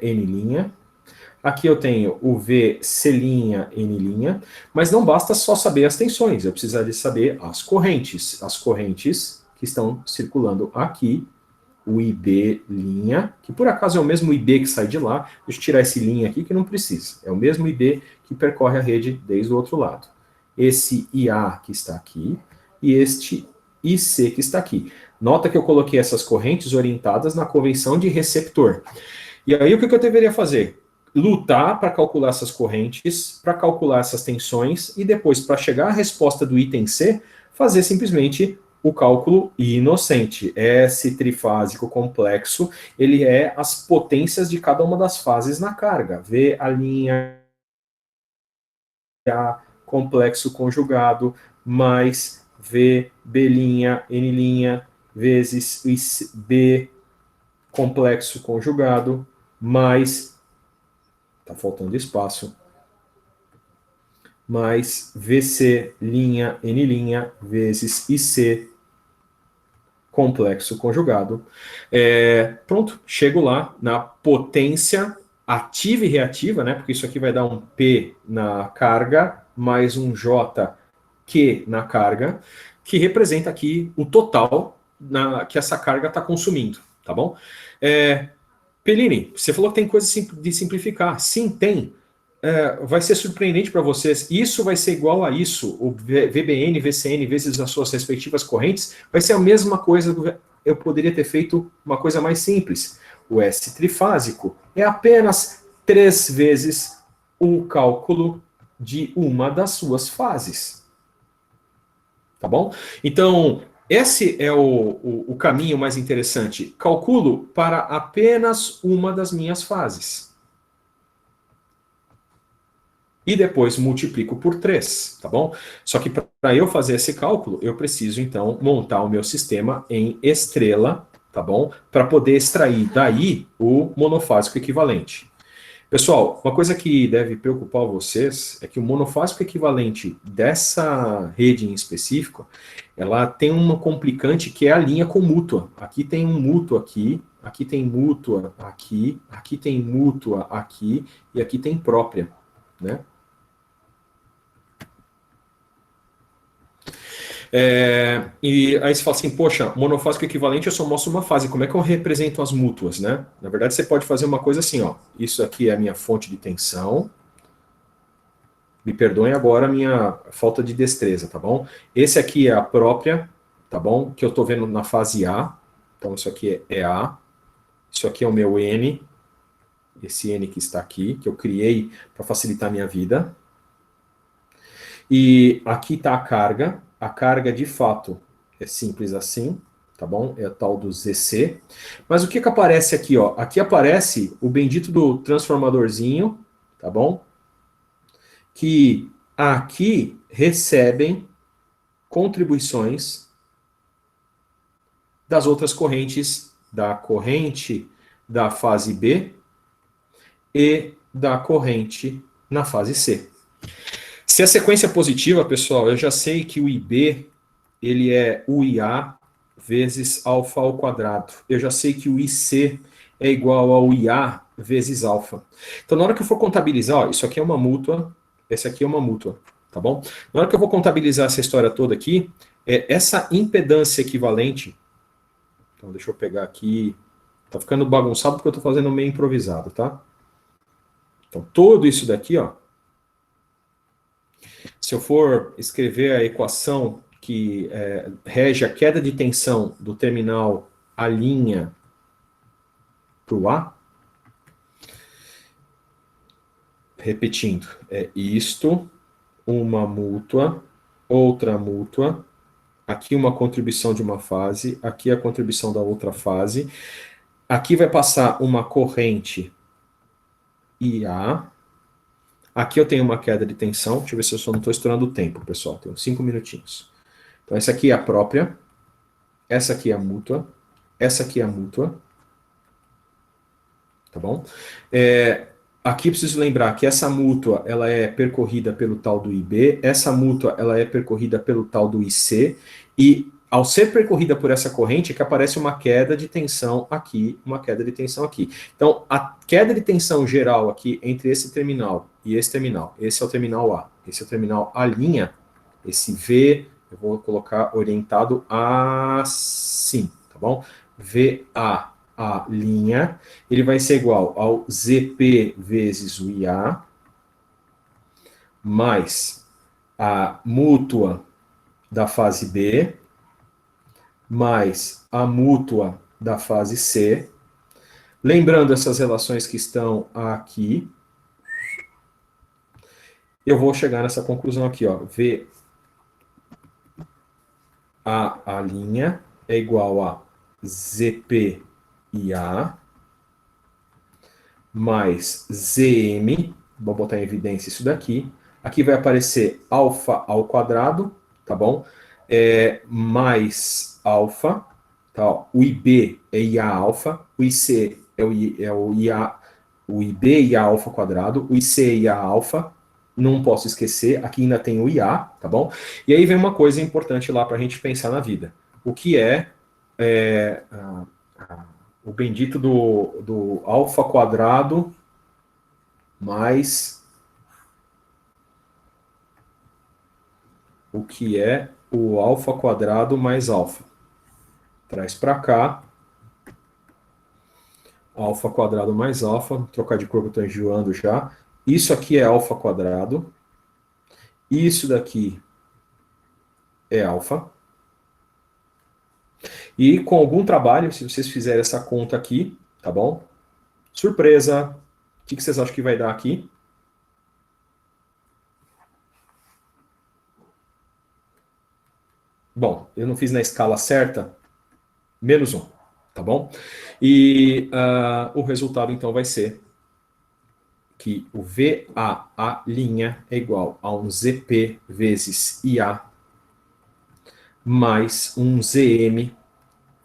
N'. Aqui eu tenho o VC', N', mas não basta só saber as tensões, eu precisaria saber as correntes que estão circulando aqui, o IB', que por acaso é o mesmo IB que sai de lá, deixa eu tirar esse linha aqui que não precisa, é o mesmo IB que percorre a rede desde o outro lado. Esse IA que está aqui e este IC que está aqui. Nota que eu coloquei essas correntes orientadas na convenção de receptor. E aí o que eu deveria fazer? Lutar para calcular essas correntes, para calcular essas tensões, e depois, para chegar à resposta do item C, fazer simplesmente o cálculo inocente. S trifásico complexo, ele é as potências de cada uma das fases na carga. V A complexo conjugado, mais V, B', N', vezes B complexo conjugado, mais... Está faltando espaço. Mais VC', N', vezes IC, complexo conjugado. Pronto, chego lá na potência ativa e reativa, né? Porque isso aqui vai dar um P na carga, mais um J Q na carga, que representa aqui o total que essa carga está consumindo, tá bom? Perini, você falou que tem coisa de simplificar. Sim, tem. Vai ser surpreendente para vocês. Isso vai ser igual a isso. O VBN, VCN, vezes as suas respectivas correntes, vai ser a mesma coisa. Eu poderia ter feito uma coisa mais simples. O S trifásico é apenas 3 vezes o cálculo de uma das suas fases. Tá bom? Então... esse é o caminho mais interessante. Calculo para apenas uma das minhas fases. E depois multiplico por 3, tá bom? Só que para eu fazer esse cálculo, eu preciso, então, montar o meu sistema em estrela, tá bom? Para poder extrair daí o monofásico equivalente. Pessoal, uma coisa que deve preocupar vocês é que o monofásico equivalente dessa rede em específico, ela tem uma complicante que é a linha comútua. Aqui tem um mútuo aqui tem mútua aqui tem mútua aqui, e aqui tem própria, né? E aí você fala assim, poxa, monofásico equivalente eu só mostro uma fase, como é que eu represento as mútuas, né? Na verdade você pode fazer uma coisa assim, ó, isso aqui é a minha fonte de tensão, me perdoem agora a minha falta de destreza, tá bom? Esse aqui é a própria, tá bom? Que eu tô vendo na fase A, então isso aqui é A, isso aqui é o meu N, esse N que está aqui, que eu criei para facilitar a minha vida, e aqui está a carga de fato é simples assim, tá bom? É a tal do ZC. Mas o que aparece aqui, ó? Aqui aparece o bendito do transformadorzinho, tá bom? Que aqui recebem contribuições das outras correntes, da corrente da fase B e da corrente na fase C. Se a sequência é positiva, pessoal, eu já sei que o IB, ele é UIA vezes alfa ao quadrado. Eu já sei que o IC é igual ao IA vezes alfa. Então, na hora que eu for contabilizar, ó, isso aqui é uma mútua, esse aqui é uma mútua, tá bom? Na hora que eu vou contabilizar essa história toda aqui, essa impedância equivalente, então deixa eu pegar aqui, tá ficando bagunçado porque eu tô fazendo meio improvisado, tá? Então, tudo isso daqui, ó, se eu for escrever a equação que rege a queda de tensão do terminal A' para o A, repetindo, é isto, uma mútua, outra mútua, aqui uma contribuição de uma fase, aqui a contribuição da outra fase, aqui vai passar uma corrente IA, aqui eu tenho uma queda de tensão, deixa eu ver se eu só não estou estourando o tempo, pessoal, tenho 5 minutinhos. Então essa aqui é a própria, essa aqui é a mútua, essa aqui é a mútua, tá bom? Aqui preciso lembrar que essa mútua, ela é percorrida pelo tal do IB, essa mútua, ela é percorrida pelo tal do IC, e ao ser percorrida por essa corrente, é que aparece uma queda de tensão aqui, uma queda de tensão aqui. Então, a queda de tensão geral aqui entre esse terminal e esse terminal, esse é o terminal A, esse é o terminal A', esse V, eu vou colocar orientado assim, tá bom? VA. A', ele vai ser igual ao ZP vezes o IA, mais a mútua da fase B, mais a mútua da fase C. Lembrando essas relações que estão aqui, eu vou chegar nessa conclusão aqui, ó. VA' é igual a ZP IA mais ZM, vou botar em evidência isso daqui. Aqui vai aparecer alfa ao quadrado, tá bom? Mais alfa, tá? Ó, o IB é IA alfa, o IC é o IA, o IB é IA alfa quadrado, o IC é IA alfa, não posso esquecer, aqui ainda tem o IA, tá bom? E aí vem uma coisa importante lá para a gente pensar na vida. O que o bendito do alfa quadrado mais o que é o alfa quadrado mais alfa. Traz para cá. Alfa quadrado mais alfa. Vou trocar de cor que eu estou enjoando já. Isso aqui é alfa quadrado. Isso daqui é alfa. E com algum trabalho, se vocês fizerem essa conta aqui, tá bom? Surpresa! O que vocês acham que vai dar aqui? Bom, eu não fiz na escala certa, -1, tá bom? E o resultado, então, vai ser que o VAA' é igual a um ZP vezes IA mais um ZM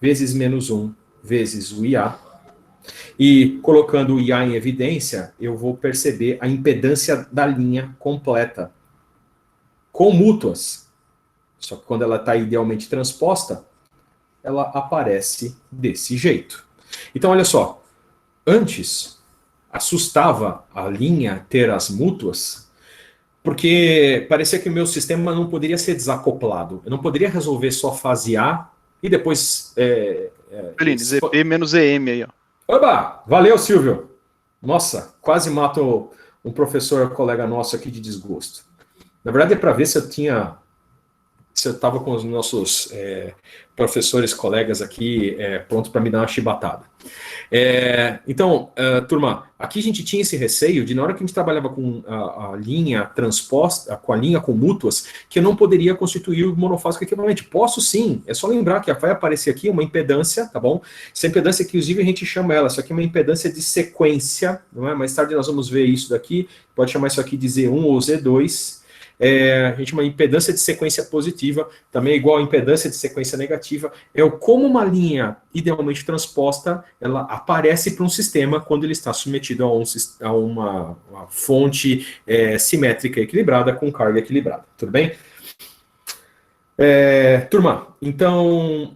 vezes -1 vezes o IA. E colocando o IA em evidência, eu vou perceber a impedância da linha completa, com mútuas. Só que quando ela está idealmente transposta, ela aparece desse jeito. Então, olha só. Antes, assustava a linha ter as mútuas, porque parecia que o meu sistema não poderia ser desacoplado. Eu não poderia resolver só fase A e depois... ZP menos EM aí, ó. Oba! Valeu, Silvio! Nossa, quase mato um professor colega nosso aqui de desgosto. Na verdade é para ver se eu estava com os nossos professores, colegas aqui, prontos para me dar uma chibatada. Então, turma, aqui a gente tinha esse receio de, na hora que a gente trabalhava com a linha transposta, com a linha com mútuas, que eu não poderia constituir o monofásico equivalente. Posso sim, é só lembrar que vai aparecer aqui uma impedância, tá bom? Essa impedância, inclusive, a gente chama ela, isso aqui é uma impedância de sequência, não é? Mais tarde nós vamos ver isso daqui, pode chamar isso aqui de Z1 ou Z2, a gente chama impedância de sequência positiva, também é igual a impedância de sequência negativa, como uma linha idealmente transposta, ela aparece para um sistema quando ele está submetido a uma fonte simétrica equilibrada com carga equilibrada, tudo bem? Turma, então,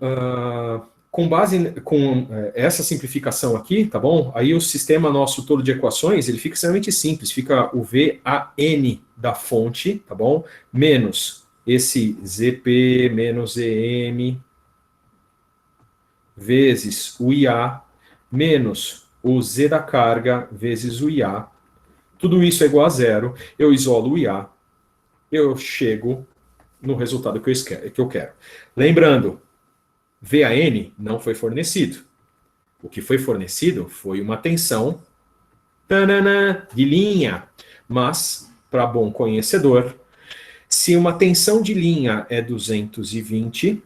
com base com essa simplificação aqui, tá bom? Aí o sistema nosso todo de equações, ele fica extremamente simples, fica o VAN da fonte, tá bom? Menos esse ZP menos EM vezes o IA, menos o Z da carga vezes o IA. Tudo isso é igual a zero. Eu isolo o IA, eu chego no resultado que eu quero. Lembrando, VAN não foi fornecido. O que foi fornecido foi uma tensão de linha. Mas, para bom conhecedor, se uma tensão de linha é 220,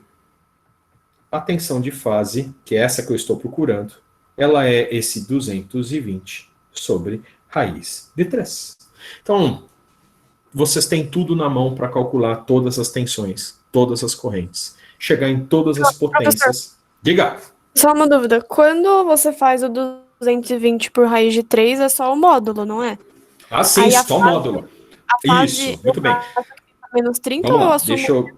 a tensão de fase, que é essa que eu estou procurando, ela é esse 220 sobre raiz de 3. Então, vocês têm tudo na mão para calcular todas as tensões, todas as correntes, chegar em todas as potências. Diga! Só uma dúvida. Quando você faz o 220 por raiz de 3, é só o módulo, não é? Ah, sim, Aí só o módulo. Isso, muito bem. Menos 30 Vamos ou lá, assumo?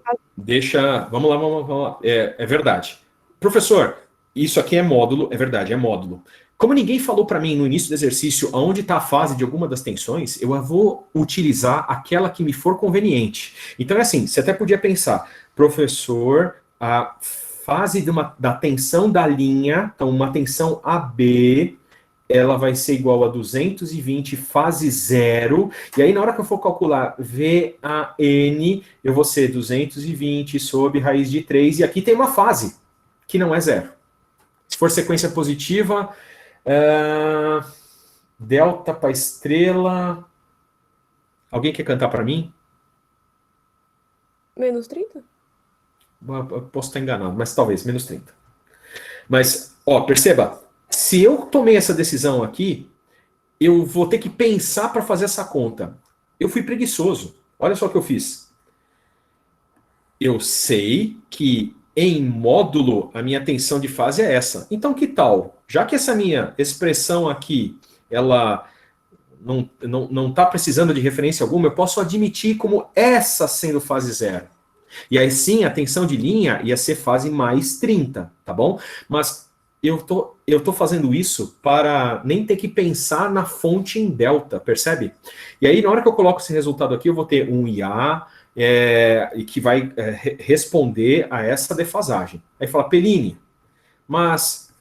vamos lá. É verdade. Professor, isso aqui é módulo, é verdade, é módulo. Como ninguém falou para mim no início do exercício aonde está a fase de alguma das tensões, eu vou utilizar aquela que me for conveniente. Então é assim, você até podia pensar, professor, a fase da tensão da linha, então uma tensão AB, ela vai ser igual a 220 fase 0, e aí na hora que eu for calcular VAN, eu vou ser 220 sobre raiz de 3, e aqui tem uma fase, que não é 0. Se for sequência positiva, delta para estrela. Alguém quer cantar para mim? Menos 30? Eu posso estar enganado, mas talvez, menos 30. Mas, ó, perceba, se eu tomei essa decisão aqui, eu vou ter que pensar para fazer essa conta. Eu fui preguiçoso. Olha só o que eu fiz. Eu sei que em módulo a minha tensão de fase é essa. Então, que tal? Já que essa minha expressão aqui, ela não está precisando de referência alguma, eu posso admitir como essa sendo fase 0. E aí sim, a tensão de linha ia ser fase mais 30, tá bom? Mas eu tô fazendo isso para nem ter que pensar na fonte em delta, percebe? E aí, na hora que eu coloco esse resultado aqui, eu vou ter um IA e que vai responder a essa defasagem. Aí fala, Perini, mas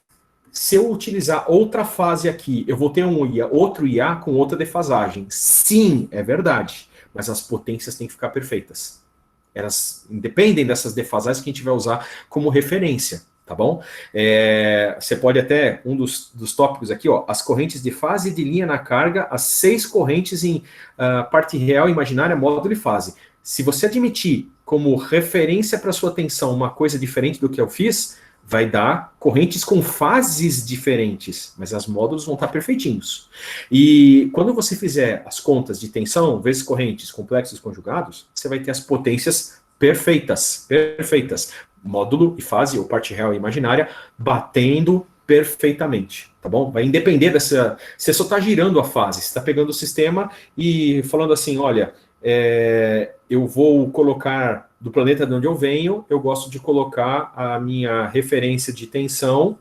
se eu utilizar outra fase aqui, eu vou ter outro IA com outra defasagem. Sim, é verdade, mas as potências têm que ficar perfeitas. Elas independem dessas defasagens que a gente vai usar como referência, tá bom? Você pode até, um dos tópicos aqui, ó, as correntes de fase e de linha na carga, as 6 correntes em parte real, imaginária, módulo e fase. Se você admitir como referência para sua tensão uma coisa diferente do que eu fiz, vai dar correntes com fases diferentes, mas as módulos vão estar perfeitinhos. E quando você fizer as contas de tensão vezes correntes complexos conjugados, você vai ter as potências perfeitas. Módulo e fase, ou parte real e imaginária, batendo perfeitamente, tá bom? Vai independer dessa... Você só está girando a fase, você está pegando o sistema e falando assim, olha, eu vou colocar do planeta de onde eu venho, eu gosto de colocar a minha referência de tensão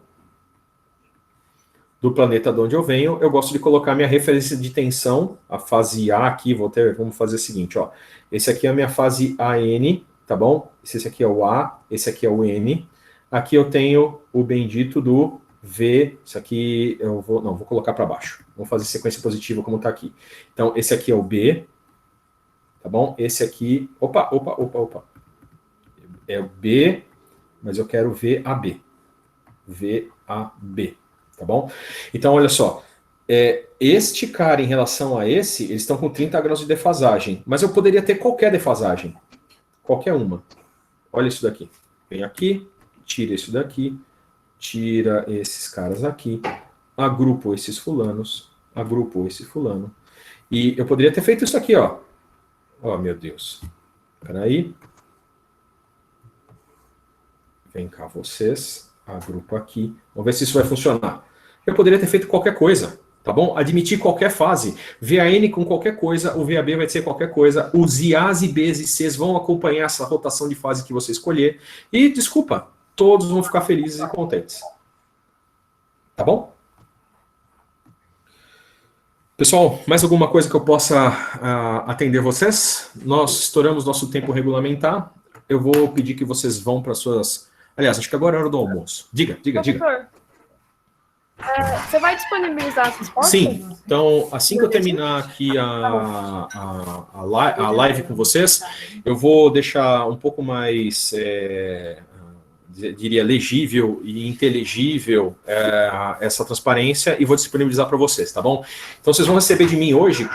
do planeta de onde eu venho, eu gosto de colocar a minha referência de tensão, a fase A aqui, vamos fazer o seguinte, ó, esse aqui é a minha fase AN, tá bom? Esse aqui é o A, esse aqui é o N, aqui eu tenho o bendito do V, isso aqui eu vou colocar para baixo, vamos fazer sequência positiva como tá aqui. Então, esse aqui é o B, tá bom? Esse aqui, opa, é o B, mas eu quero VAB, tá bom? Então, olha só, este cara em relação a esse, eles estão com 30 graus de defasagem, mas eu poderia ter qualquer defasagem, qualquer uma. Olha isso daqui, vem aqui, tira isso daqui, tira esses caras aqui, agrupo esses fulanos, agrupo esse fulano, e eu poderia ter feito isso aqui, ó. Oh, meu Deus. Peraí. Vem cá vocês. Agrupa aqui. Vamos ver se isso vai funcionar. Eu poderia ter feito qualquer coisa, tá bom? Admitir qualquer fase. VAN com qualquer coisa, o VAB vai ser qualquer coisa. Os IAs e Bs e Cs vão acompanhar essa rotação de fase que você escolher. E, desculpa, todos vão ficar felizes e contentes. Tá bom? Pessoal, mais alguma coisa que eu possa atender vocês? Nós estouramos nosso tempo regulamentar. Eu vou pedir que vocês vão para suas... Aliás, acho que agora é hora do almoço. Diga. Professor, você vai disponibilizar as respostas? Sim. Então, assim que eu terminar aqui a live com vocês, eu vou deixar um pouco mais... diria, legível e inteligível essa transparência e vou disponibilizar para vocês, tá bom? Então, vocês vão receber de mim hoje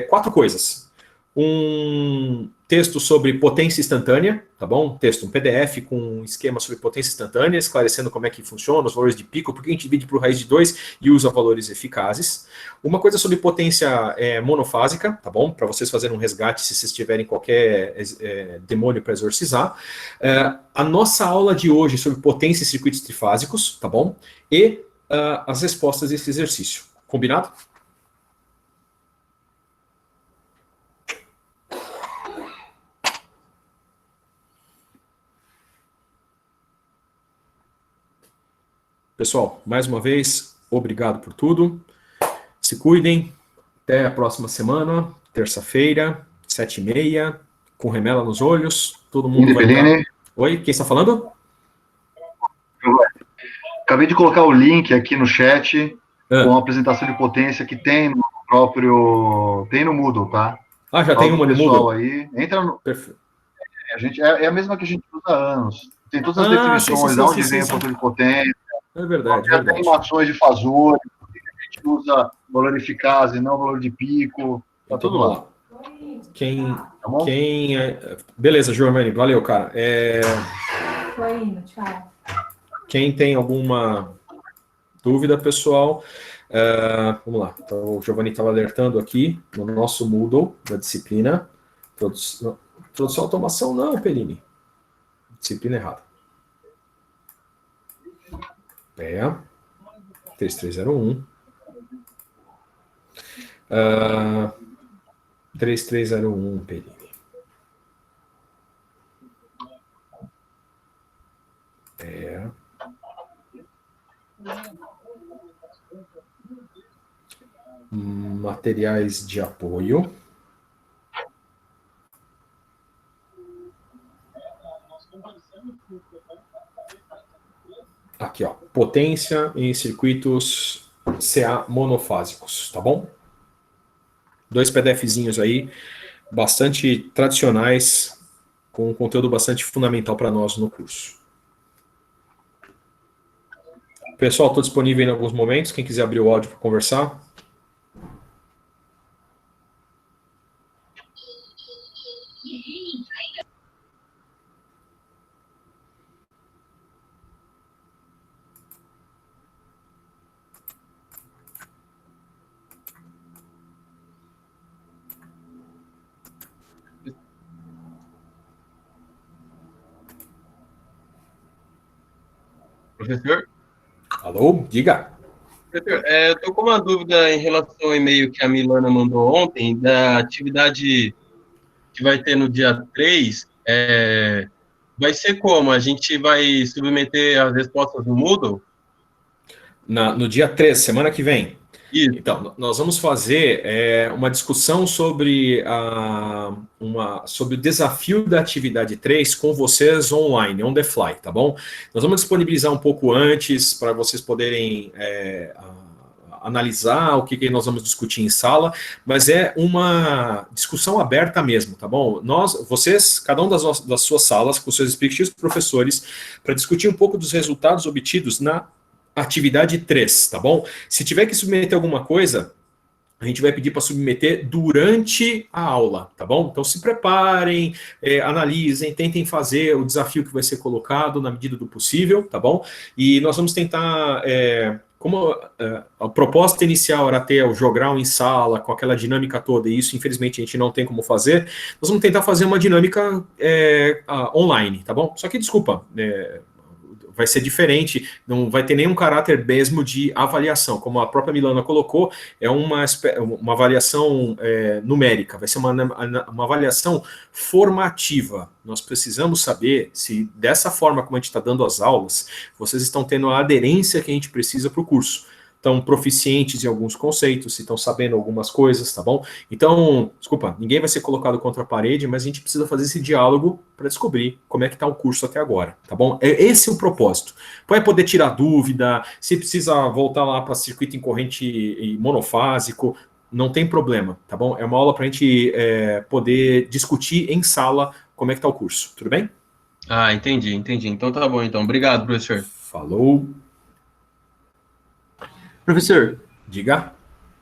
4 coisas. Um texto sobre potência instantânea, tá bom? Um PDF com um esquema sobre potência instantânea, esclarecendo como é que funciona, os valores de pico, porque a gente divide por raiz de 2 e usa valores eficazes. Uma coisa sobre potência monofásica, tá bom? Para vocês fazerem um resgate se vocês tiverem qualquer demônio para exorcizar. A nossa aula de hoje sobre potência e circuitos trifásicos, tá bom? E as respostas desse exercício. Combinado? Pessoal, mais uma vez, obrigado por tudo. Se cuidem. Até a próxima semana, terça-feira, 7h30, com remela nos olhos. Todo mundo vai estar... Oi, quem está falando? Acabei de colocar o link aqui no chat com a apresentação de potência que tem no próprio... Tem no Moodle, tá? Já tem uma no Moodle? Aí. Entra no... Perfeito. É a mesma que a gente usa há anos. Tem todas as definições, de onde vem a ponto de potência. É verdade, as animações de fasores, por que a gente usa valor eficaz e não valor de pico, tá tudo lá. Beleza, Giovanni, valeu, cara. Tô indo, tchau. Quem tem alguma dúvida, pessoal, vamos lá. Então, o Giovanni estava alertando aqui no nosso Moodle da disciplina. Produção automação, não, Perini. Disciplina errada. 3301. 3301, Perini. Materiais de apoio. Aqui, ó, potência em circuitos CA monofásicos, tá bom? 2 PDFzinhos aí, bastante tradicionais, com um conteúdo bastante fundamental para nós no curso. Pessoal, estou disponível em alguns momentos, quem quiser abrir o áudio para conversar. Professor? Alô, diga. Professor, eu estou com uma dúvida em relação ao e-mail que a Milana mandou ontem, da atividade que vai ter no dia 3. Vai ser como? A gente vai submeter as respostas no Moodle? No dia 3, semana que vem. Isso. Então, nós vamos fazer uma discussão sobre, sobre o desafio da atividade 3 com vocês online, on the fly, tá bom? Nós vamos disponibilizar um pouco antes para vocês poderem analisar o que nós vamos discutir em sala, mas é uma discussão aberta mesmo, tá bom? Vocês, cada um das suas salas, com seus respectivos professores, para discutir um pouco dos resultados obtidos na atividade 3, tá bom? Se tiver que submeter alguma coisa, a gente vai pedir para submeter durante a aula, tá bom? Então se preparem, analisem, tentem fazer o desafio que vai ser colocado na medida do possível, tá bom? E nós vamos tentar, como a proposta inicial era ter o jogral em sala, com aquela dinâmica toda, e isso infelizmente a gente não tem como fazer, nós vamos tentar fazer uma dinâmica online, tá bom? Só que desculpa, vai ser diferente, não vai ter nenhum caráter mesmo de avaliação, como a própria Milana colocou, é uma avaliação numérica, vai ser uma avaliação formativa. Nós precisamos saber se dessa forma como a gente está dando as aulas, vocês estão tendo a aderência que a gente precisa para o curso. Estão proficientes em alguns conceitos, se estão sabendo algumas coisas, tá bom? Então, desculpa, ninguém vai ser colocado contra a parede, mas a gente precisa fazer esse diálogo para descobrir como é que está o curso até agora, tá bom? Esse é o propósito. Vai poder tirar dúvida, se precisa voltar lá para circuito em corrente e monofásico, não tem problema, tá bom? É uma aula para a gente poder discutir em sala como é que está o curso, tudo bem? Ah, entendi. Então tá bom, então. Obrigado, professor. Falou. Professor, Diga.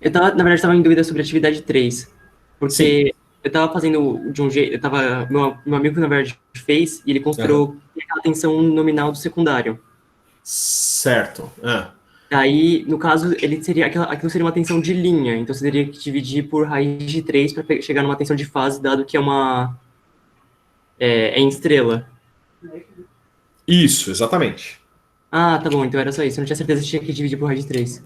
na verdade, estava em dúvida sobre a atividade 3, porque Sim. eu estava fazendo de um jeito, meu amigo, na verdade, fez, e ele considerou aquela tensão nominal do secundário. Certo. Daí, no caso, aquilo seria uma tensão de linha, então você teria que dividir por raiz de 3 para chegar numa tensão de fase, dado que é em estrela. Isso, exatamente. Ah, tá bom, então era só isso, eu não tinha certeza se tinha que dividir por raiz de 3.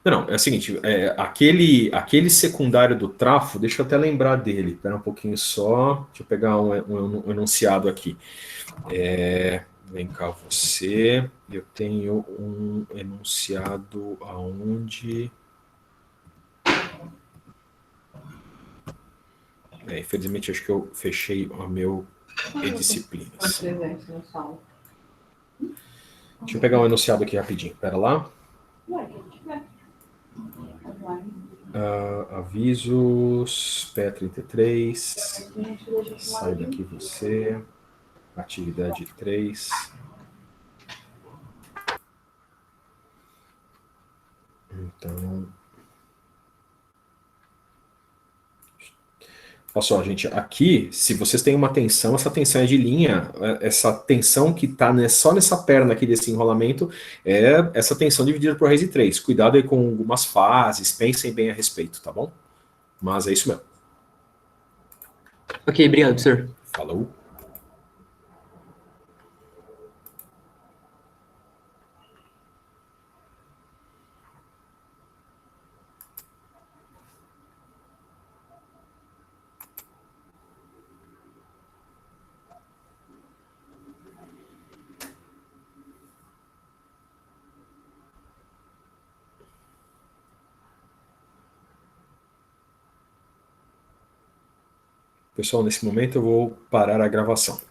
Não, é o seguinte, aquele secundário do trafo, deixa eu até lembrar dele, espera um pouquinho só, deixa eu pegar um enunciado aqui. Vem cá você, eu tenho um enunciado aonde... infelizmente, acho que eu fechei o meu e-disciplinas. Deixa eu pegar um enunciado aqui rapidinho, espera lá. Avisos, P33, sai daqui você, atividade 3. Então, olha só, gente, aqui, se vocês têm uma tensão, essa tensão é de linha, essa tensão que está só nessa perna aqui desse enrolamento, é essa tensão dividida por raiz de 3. Cuidado aí com algumas fases, pensem bem a respeito, tá bom? Mas é isso mesmo. Ok, obrigado, professor. Falou. Pessoal, nesse momento eu vou parar a gravação.